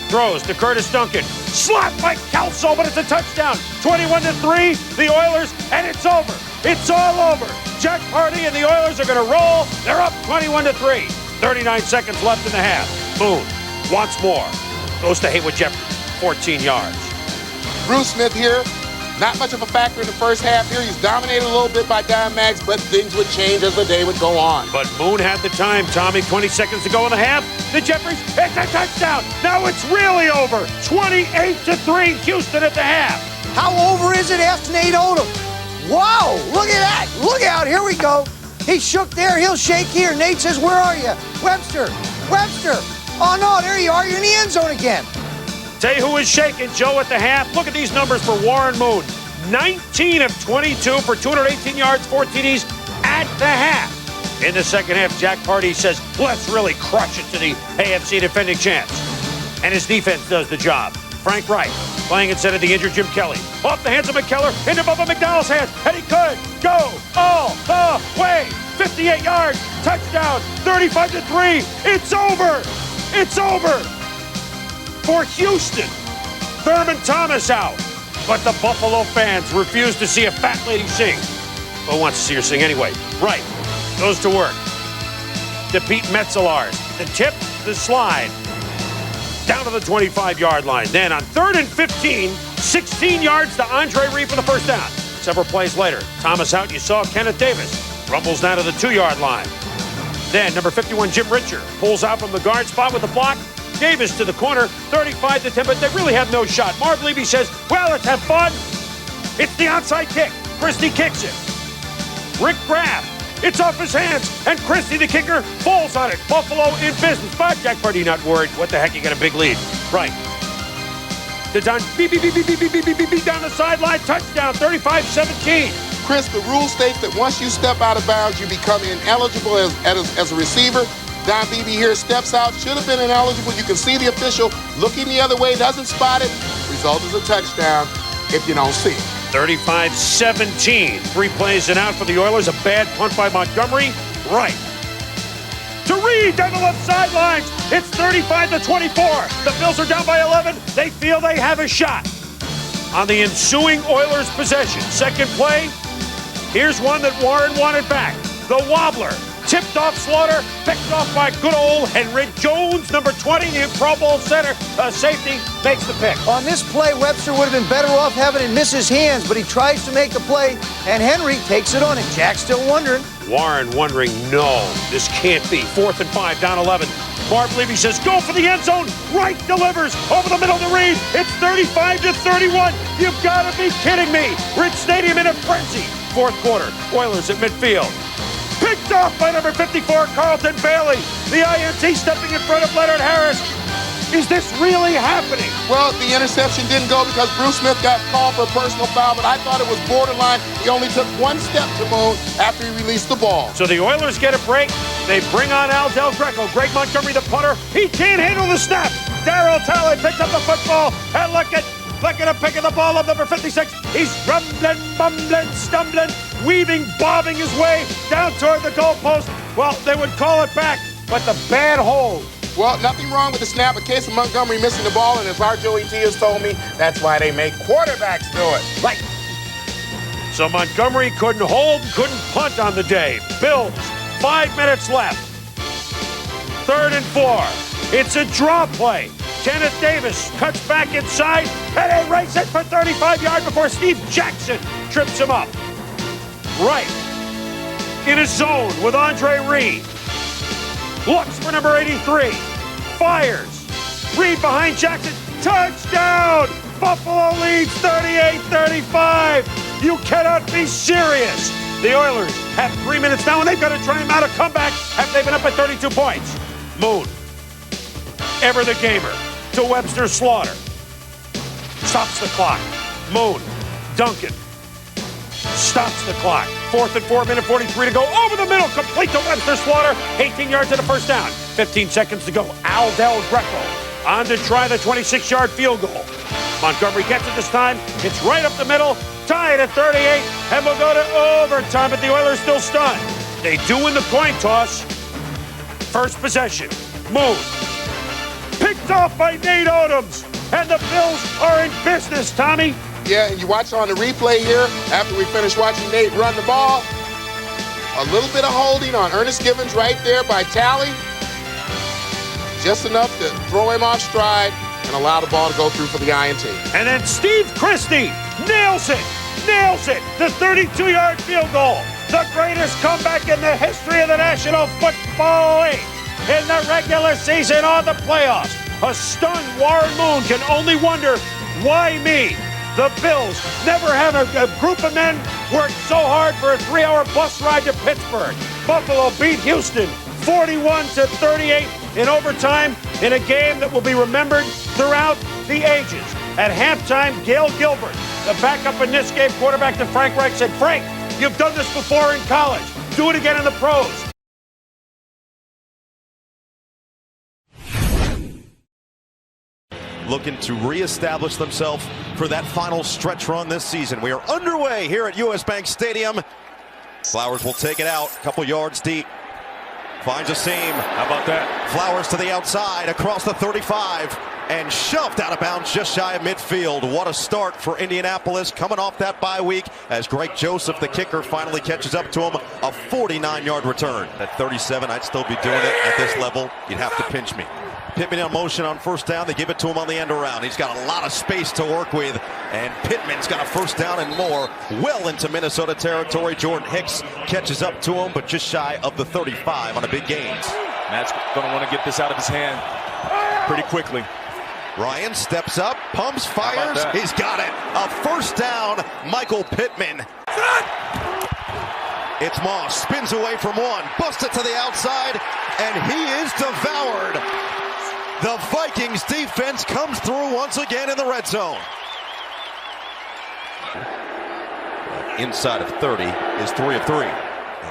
Throws to Curtis Duncan. Slapped by Kelso, but it's a touchdown. 21-3, the Oilers, and it's over. It's all over. Jack Hardy and the Oilers are going to roll. They're up 21-3. 39 seconds left in the half. Moon wants more. Goes to Haywood Jeffries, 14 yards. Bruce Smith here. Not much of a factor in the first half here. He's dominated a little bit by Don Max, but things would change as the day would go on. But Moon had the time, Tommy. 20 seconds to go in the half. The Jeffries, it's a touchdown. Now it's really over. 28-3, Houston at the half. How over is it? Ask Nate Odom. Wow, look at that. Look out, here we go. He shook there, he'll shake here. Nate says, where are you? Webster. Oh no, there you are. You're in the end zone again. Tell you who is shaking, Joe, at the half. Look at these numbers for Warren Moon. 19 of 22 for 218 yards, 4 TDs at the half. In the second half, Jack Hardy says, let's really crush it to the AFC defending champs. And his defense does the job. Frank Wright playing instead of the injured Jim Kelly. Off the hands of McKellar, into Bubba McDowell's hands, and he could go all the way. 58 yards, touchdown, 35-3. It's over. It's over. For Houston, Thurman Thomas out. But the Buffalo fans refuse to see a fat lady sing. Well, wants to see her sing anyway. Right, goes to work. To Pete Metzelaars. The tip, the slide. Down to the 25-yard line. Then on 3rd and 15, 16 yards to Andre Reed for the first down. Several plays later, Thomas out. You saw Kenneth Davis. Rumbles down to the 2-yard line. Then number 51, Jim Richer, pulls out from the guard spot with the block. Davis to the corner, 35-10, but they really have no shot. Marv Levy says, well, let's have fun. It's the onside kick. Christie kicks it. Rick Graff, it's off his hands, and Christie, the kicker, falls on it. Buffalo in business, but Jack Hardy not worried. What the heck, you got a big lead. Right. To Don, beep, down the sideline, touchdown, 35-17. Chris, the rule states that once you step out of bounds, you become ineligible as a receiver. Don Beebe here steps out, should have been ineligible. You can see the official looking the other way, doesn't spot it. Result is a touchdown if you don't see it. 35-17. 3 plays and out for the Oilers. A bad punt by Montgomery. Right. To Reed down the left sidelines. It's 35-24. The Bills are down by 11. They feel they have a shot. On the ensuing Oilers possession. Second play. Here's one that Warren wanted back. The wobbler. Tipped off Slaughter, picked off by good old Henry Jones, number 20, the Pro Bowl center, safety, makes the pick. On this play, Webster would have been better off having it miss his hands, but he tries to make the play, and Henry takes it on, and Jack's still wondering. Warren wondering, no, this can't be. 4th and 5, down 11. Marv Levy says, go for the end zone. Wright delivers over the middle to Reed. It's 35-31. You've got to be kidding me. Ridge Stadium in a frenzy. 4th quarter, Oilers at midfield. Picked off by number 54, Carlton Bailey. The INT stepping in front of Leonard Harris. Is this really happening? Well, the interception didn't go because Bruce Smith got called for a personal foul, but I thought it was borderline. He only took 1 step to Moon after he released the ball. So the Oilers get a break. They bring on Al Del Greco. Greg Montgomery, the punter. He can't handle the snap. Darryl Talley picks up the football, and look at him picking the ball up, number 56. He's rumbling, bumbling, stumbling, weaving, bobbing his way down toward the goalpost. Well, they would call it back, but the bad hold. Well, nothing wrong with the snap. A case of Montgomery missing the ball, and as our Joey T has told me, that's why they make quarterbacks do it. Right. So Montgomery couldn't hold, couldn't punt on the day. Bills, 5 minutes left. 3rd and 4. It's a draw play. Kenneth Davis cuts back inside, and they race it for 35 yards before Steve Jackson trips him up. Right in his zone with Andre Reed. Looks for number 83. Fires. Reed behind Jackson. Touchdown! Buffalo leads 38-35. You cannot be serious. The Oilers have 3 minutes now, and they've got to try and mount a comeback after they've been up by 32 points. Moon. Ever the gamer. To Webster Slaughter. Stops the clock. Moon. Duncan. Stops the clock. 4th and 4, minute 43 to go. Over the middle, complete to Webster Slaughter. 18 yards and a first down. 15 seconds to go. Al Del Greco on to try the 26-yard field goal. Montgomery gets it this time. It's right up the middle. Tied at 38, and we'll go to overtime, but the Oilers still stunned. They do win the coin toss. First possession. Moon. Picked off by Nate Odoms, and the Bills are in business, Tommy. Yeah, and you watch on the replay here, after we finish watching Nate run the ball, a little bit of holding on Ernest Givens right there by Talley. Just enough to throw him off stride and allow the ball to go through for the INT. And then Steve Christie nails it. The 32-yard field goal. The greatest comeback in the history of the National Football League. In the regular season or the playoffs. A stunned Warren Moon can only wonder, why me? The Bills never have a group of men work so hard for a 3-hour bus ride to Pittsburgh. Buffalo beat Houston 41-38 in overtime in a game that will be remembered throughout the ages. At halftime, Gail Gilbert, the backup in this game, quarterback to Frank Reich, said, "Frank, you've done this before in college. Do it again in the pros." Looking to reestablish themselves for that final stretch run this season. We are underway here at US Bank Stadium. Flowers will take it out, a couple yards deep. Finds a seam. How about that? Flowers to the outside, across the 35, and shoved out of bounds just shy of midfield. What a start for Indianapolis, coming off that bye week as Greg Joseph, the kicker, finally catches up to him. A 49-yard return. At 37, I'd still be doing it at this level. You'd have to pinch me. Pittman in motion on first down. They give it to him on the end around. He's got a lot of space to work with, and Pittman's got a first down and more. Well into Minnesota territory. Jordan Hicks catches up to him, but just shy of the 35 on a big gain. Matt's going to want to get this out of his hand pretty quickly. Ryan steps up, pumps, fires. He's got it. A first down, Michael Pittman. It's Moss, spins away from one, busts it to the outside, and he is devoured. The Vikings defense comes through once again in the red zone. Inside of 30 is 3 of 3,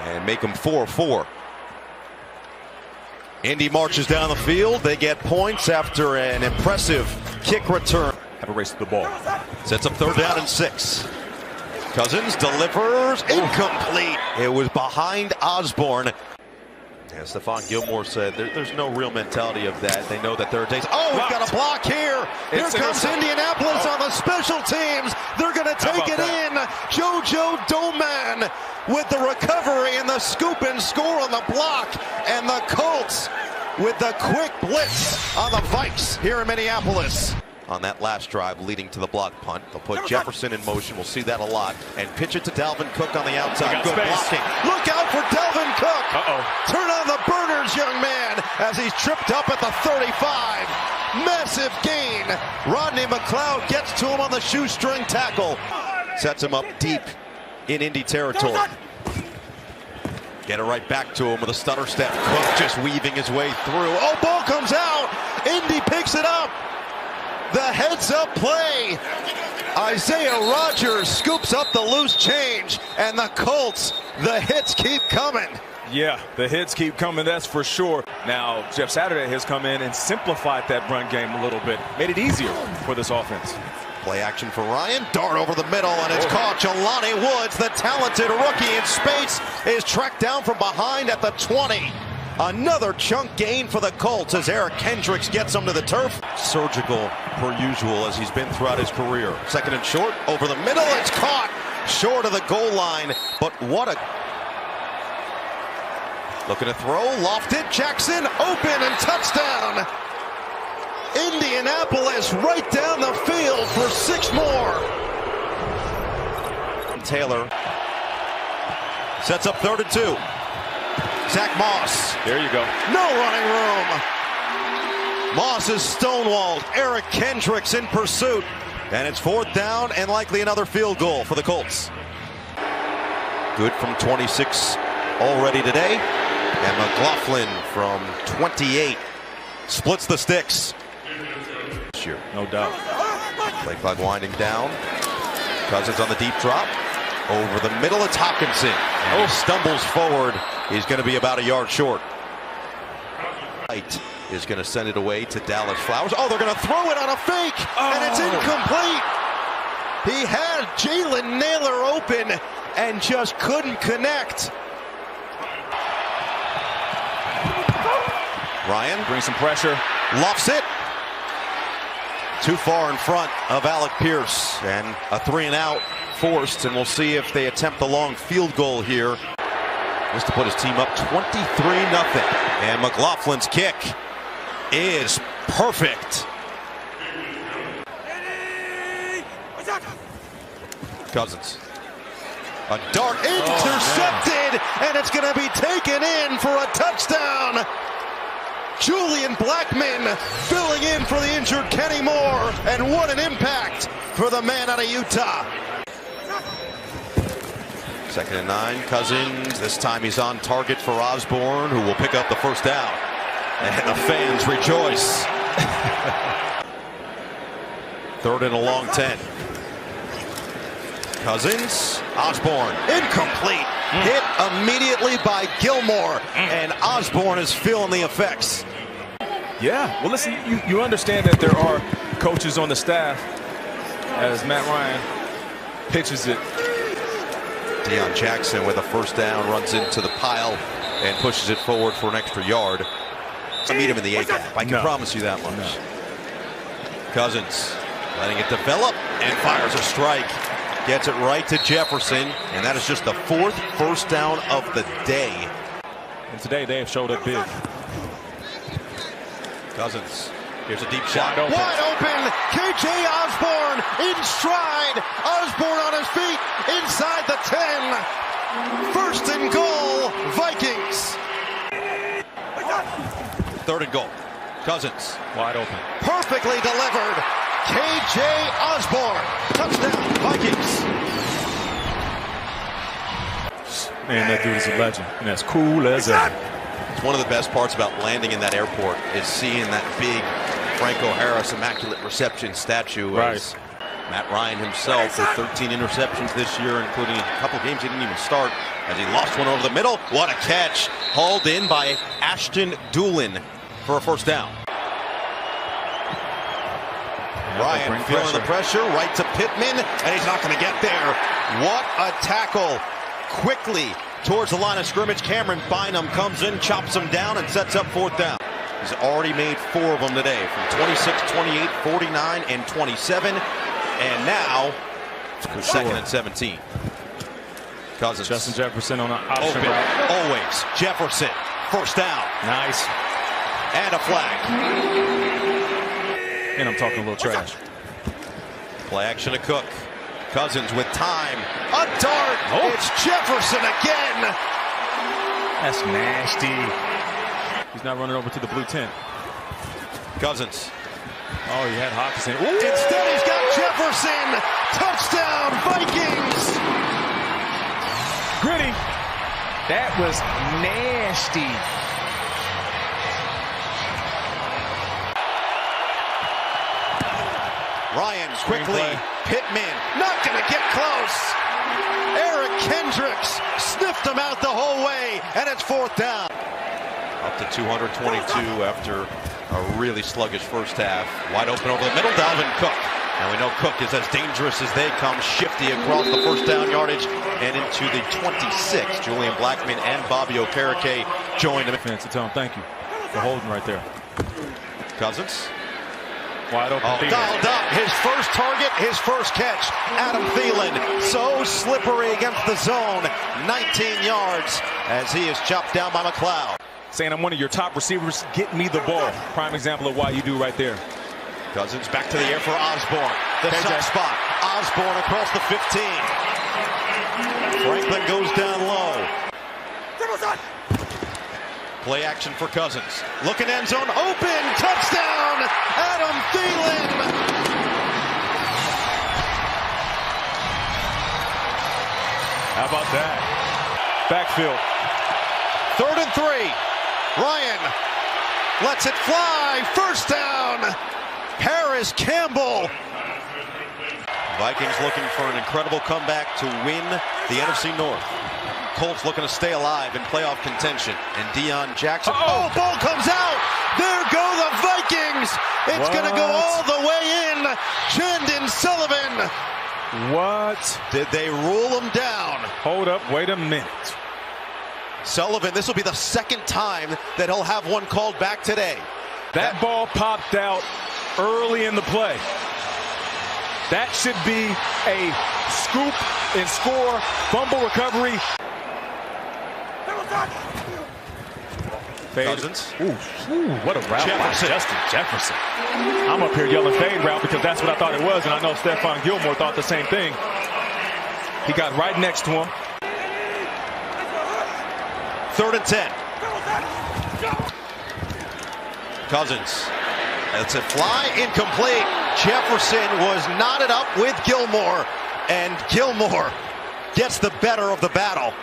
and make them 4 of 4. Indy marches down the field. They get points after an impressive kick return. Have a race to the ball. Sets up 3rd down and 6. Cousins delivers, incomplete. It was behind Osborne. Yeah, Stephon Gilmore said there's no real mentality of that. They know that there are days. Oh, we've got a block here. Here comes Indianapolis on the special teams. They're going to take it in. JoJo Doman with the recovery and the scoop and score on the block. And the Colts with the quick blitz on the Vikes here in Minneapolis. On that last drive leading to the block punt. They'll put Jefferson in motion. We'll see that a lot. And pitch it to Dalvin Cook on the outside. Good blocking. Look out for Dalvin Cook. Turn on the burners, young man, as he's tripped up at the 35. Massive gain. Rodney McLeod gets to him on the shoestring tackle. Sets him up deep in Indy territory. Get it right back to him with a stutter step. Cook just weaving his way through. Oh, ball comes out. Indy picks it up. The heads-up play. Isaiah Rodgers scoops up the loose change, and the Colts, the hits keep coming. Yeah, the hits keep coming, that's for sure. Now, Jeff Saturday has come in and simplified that run game a little bit, made it easier for this offense. Play action for Ryan, dart over the middle, and it's caught. Jelani Woods, the talented rookie in space, is tracked down from behind at the 20. Another chunk gain for the Colts as Eric Kendricks gets him to the turf. Surgical per usual as he's been throughout his career. 2nd and short, over the middle, it's caught. Short of the goal line, but what a... Looking to throw, lofted, Jackson, open and touchdown. Indianapolis right down the field for 6 more. Taylor sets up 3rd and 2. Zach Moss. There you go. No running room. Moss is stonewalled. Eric Kendricks in pursuit. And it's 4th down and likely another field goal for the Colts. Good from 26 already today. And McLaughlin from 28 splits the sticks. No doubt. Play clock winding down. Cousins on the deep drop. Over the middle, it's Hockenson. And he stumbles forward. He's going to be about a yard short. White is going to send it away to Dallas Flowers. Oh, they're going to throw it on a fake, and it's incomplete. He had Jalen Naylor open and just couldn't connect. Ryan brings some pressure. Lofts it. Too far in front of Alec Pierce, and a 3-and-out forced, and we'll see if they attempt the long field goal here. Just to put his team up 23-0. And McLaughlin's kick is perfect. Cousins. A dart intercepted, and it's going to be taken in for a touchdown. Julian Blackmon filling in for the injured Kenny Moore, and what an impact for the man out of Utah. 2nd and 9, Cousins. This time he's on target for Osborne, who will pick up the 1st down. And the fans rejoice. 3rd and a long 10. Cousins, Osborne, incomplete. Hit immediately by Gilmore, and Osborne is feeling the effects. Yeah, well, listen, you understand that there are coaches on the staff as Matt Ryan pitches it. Deion Jackson with a 1st down, runs into the pile and pushes it forward for an extra yard. To meet him in the A-gap, I can promise you that much. No. Cousins letting it develop and fires a strike. Gets it right to Jefferson, and that is just the 4th 1st down of the day. And today they have showed up big. Cousins, here's a deep shot. Wide open. KJ Osborne in stride. Osborne on his feet inside the 10. 1st and goal, Vikings. 3rd and goal. Cousins. Wide open. Perfectly delivered. KJ Osborne. Touchdown, Vikings. Man, that dude is a legend. And as cool as ever. It's one of the best parts about landing in that airport is seeing that big Franco Harris Immaculate Reception statue. Right. As Matt Ryan himself with 13 interceptions this year, including a couple games he didn't even start, as he lost one over the middle. What a catch. Hauled in by Ashton Doolin for a 1st down. Ryan feeling the pressure, right to Pittman, and he's not going to get there. What a tackle. Quickly towards the line of scrimmage. Cameron Bynum comes in, chops him down, and sets up 4th down. He's already made 4 of them today, from 26, 28, 49, and 27. And now, 2nd and 17. Cousins. Justin Jefferson on an option open, route. always. Jefferson, 1st down. Nice. And a flag. And I'm talking a little trash. Play action to Cook. Cousins with time. A dart. Oh. It's Jefferson again. That's nasty. He's not running over to the blue tent. Cousins. Oh, he had Hockenson. Instead, he's got Jefferson. Touchdown, Vikings. Gritty. That was nasty. Ryan quickly. Pittman not going to get close. Eric Kendricks sniffed him out the whole way, and it's 4th down. Up to 222 after a really sluggish 1st half. Wide open over the middle, Dalvin Cook. And we know Cook is as dangerous as they come, shifty across the 1st down yardage and into the 26. Julian Blackmon and Bobby Okereke joined him. To tell him thank you for holding right there. Cousins. Wide open. Dialed up. His 1st target, his 1st catch. Adam Thielen, so slippery against the zone. 19 yards as he is chopped down by McLeod. Saying I'm one of your top receivers, get me the ball. Prime example of why you do right there. Cousins back to the air for Osborne. The soft spot. Osborne across the 15. Franklin goes down low. Play action for Cousins. Looking end zone. Open. Touchdown. Adam Thielen. How about that? Backfield. 3rd and 3. Ryan lets it fly. First down. Harris Campbell. Vikings looking for an incredible comeback to win the NFC North. Colts looking to stay alive in playoff contention. And Deion Jackson. Oh, ball comes out. There go the Vikings. It's going to go all the way in. Chandon Sullivan. What? Did they rule him down? Hold up. Wait a minute. Sullivan, this will be the second time that he'll have one called back today. That ball popped out early in the play. That should be a scoop and score, fumble recovery. Cousins. Ooh, what a route by Justin Jefferson. I'm up here yelling fade route because that's what I thought it was, and I know Stephon Gilmore thought the same thing. He got right next to him. 3rd and 10. Cousins. That's a fly, incomplete. Jefferson was knotted up with Gilmore, and Gilmore gets the better of the battle.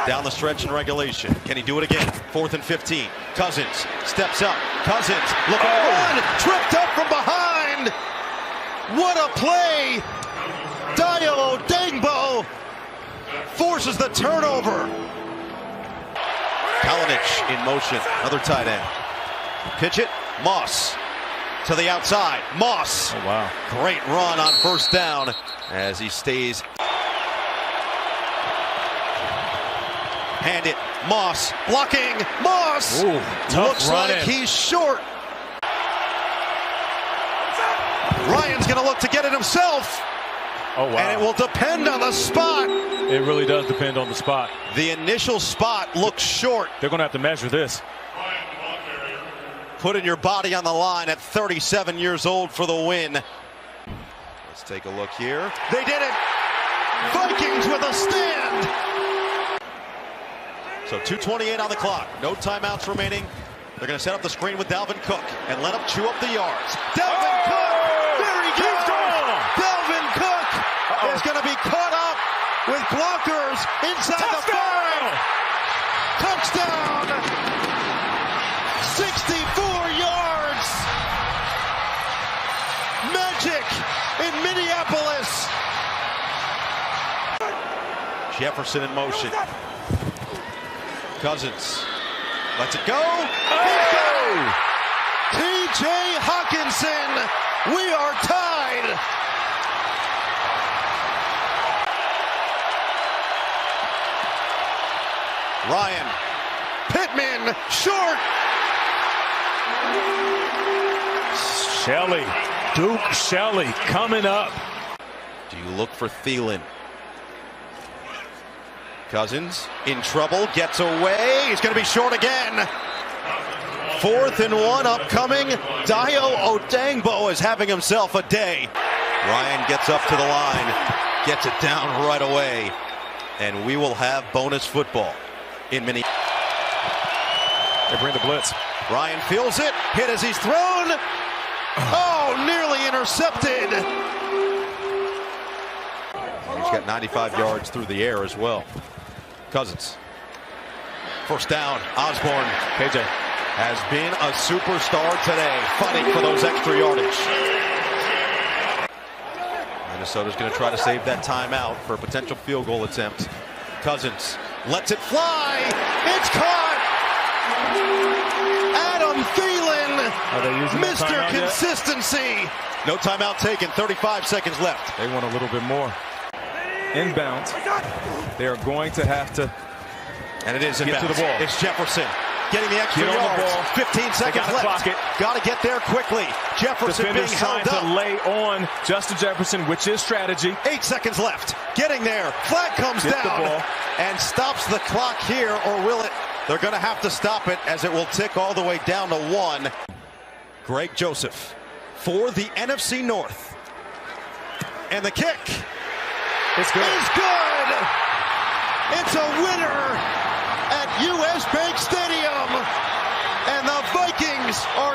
Down the stretch in regulation. Can he do it again? 4th and 15. Cousins steps up. Cousins looking to run. Tripped up from behind. What a play. Dio Odengbo forces the turnover. Kalinic in motion. Another tight end. Pitch it. Moss to the outside. Moss. Oh, wow. Great run on first down as he stays. Hand it. Moss blocking. Moss. Ooh, looks running. like he's short. Ryan's going to look to get it himself. Oh, wow. And it will depend on the spot. It really does depend on the spot. The initial spot looks short. They're going to have to measure this. Putting your body on the line at 37 years old for the win. Let's take a look here. They did it. Vikings with a stand. So 2:28 on the clock. No timeouts remaining. They're going to set up the screen with Dalvin Cook and let him chew up the yards. Dalvin Cook. There he goes. Dalvin Cook is going to be caught up with blockers inside the 5. Touchdown. 64 yards. Magic in Minneapolis. Jefferson in motion. Cousins lets it go. T.J. Hawkinson. We are tied. Ryan. Pittman. Short. Shelley. Duke Shelley coming up. Do you look for Thielen? Cousins in trouble, gets away. He's going to be short again. 4th and 1 upcoming. Dio Odengbo is having himself a day. Ryan gets up to the line, gets it down right away. And we will have bonus football in Minneapolis. They bring the blitz. Ryan feels it, hit as he's thrown. Oh, nearly intercepted. He's got 95 yards through the air as well. Cousins. First down. Osborne. KJ has been a superstar today, fighting for those extra yardage. Minnesota's going to try to save that timeout for a potential field goal attempt. Cousins lets it fly. It's caught. Adam Thielen, Mr. Consistency. No timeout taken. 35 seconds left. They want a little bit more. Inbound. They are going to have to. And it is get inbound. To the ball. It's Jefferson getting the extra get on yards. The ball. 15 seconds left. Got to get there quickly. Jefferson Defenders being held trying up. to lay on Justin Jefferson, which is strategy. 8 seconds left. Getting there. Flag comes get down the ball. and stops the clock here, or will it? They're going to have to stop it as it will tick all the way down to 1. Greg Joseph for the NFC North. And the kick is good. It's a winner at US Bank Stadium. And the Vikings are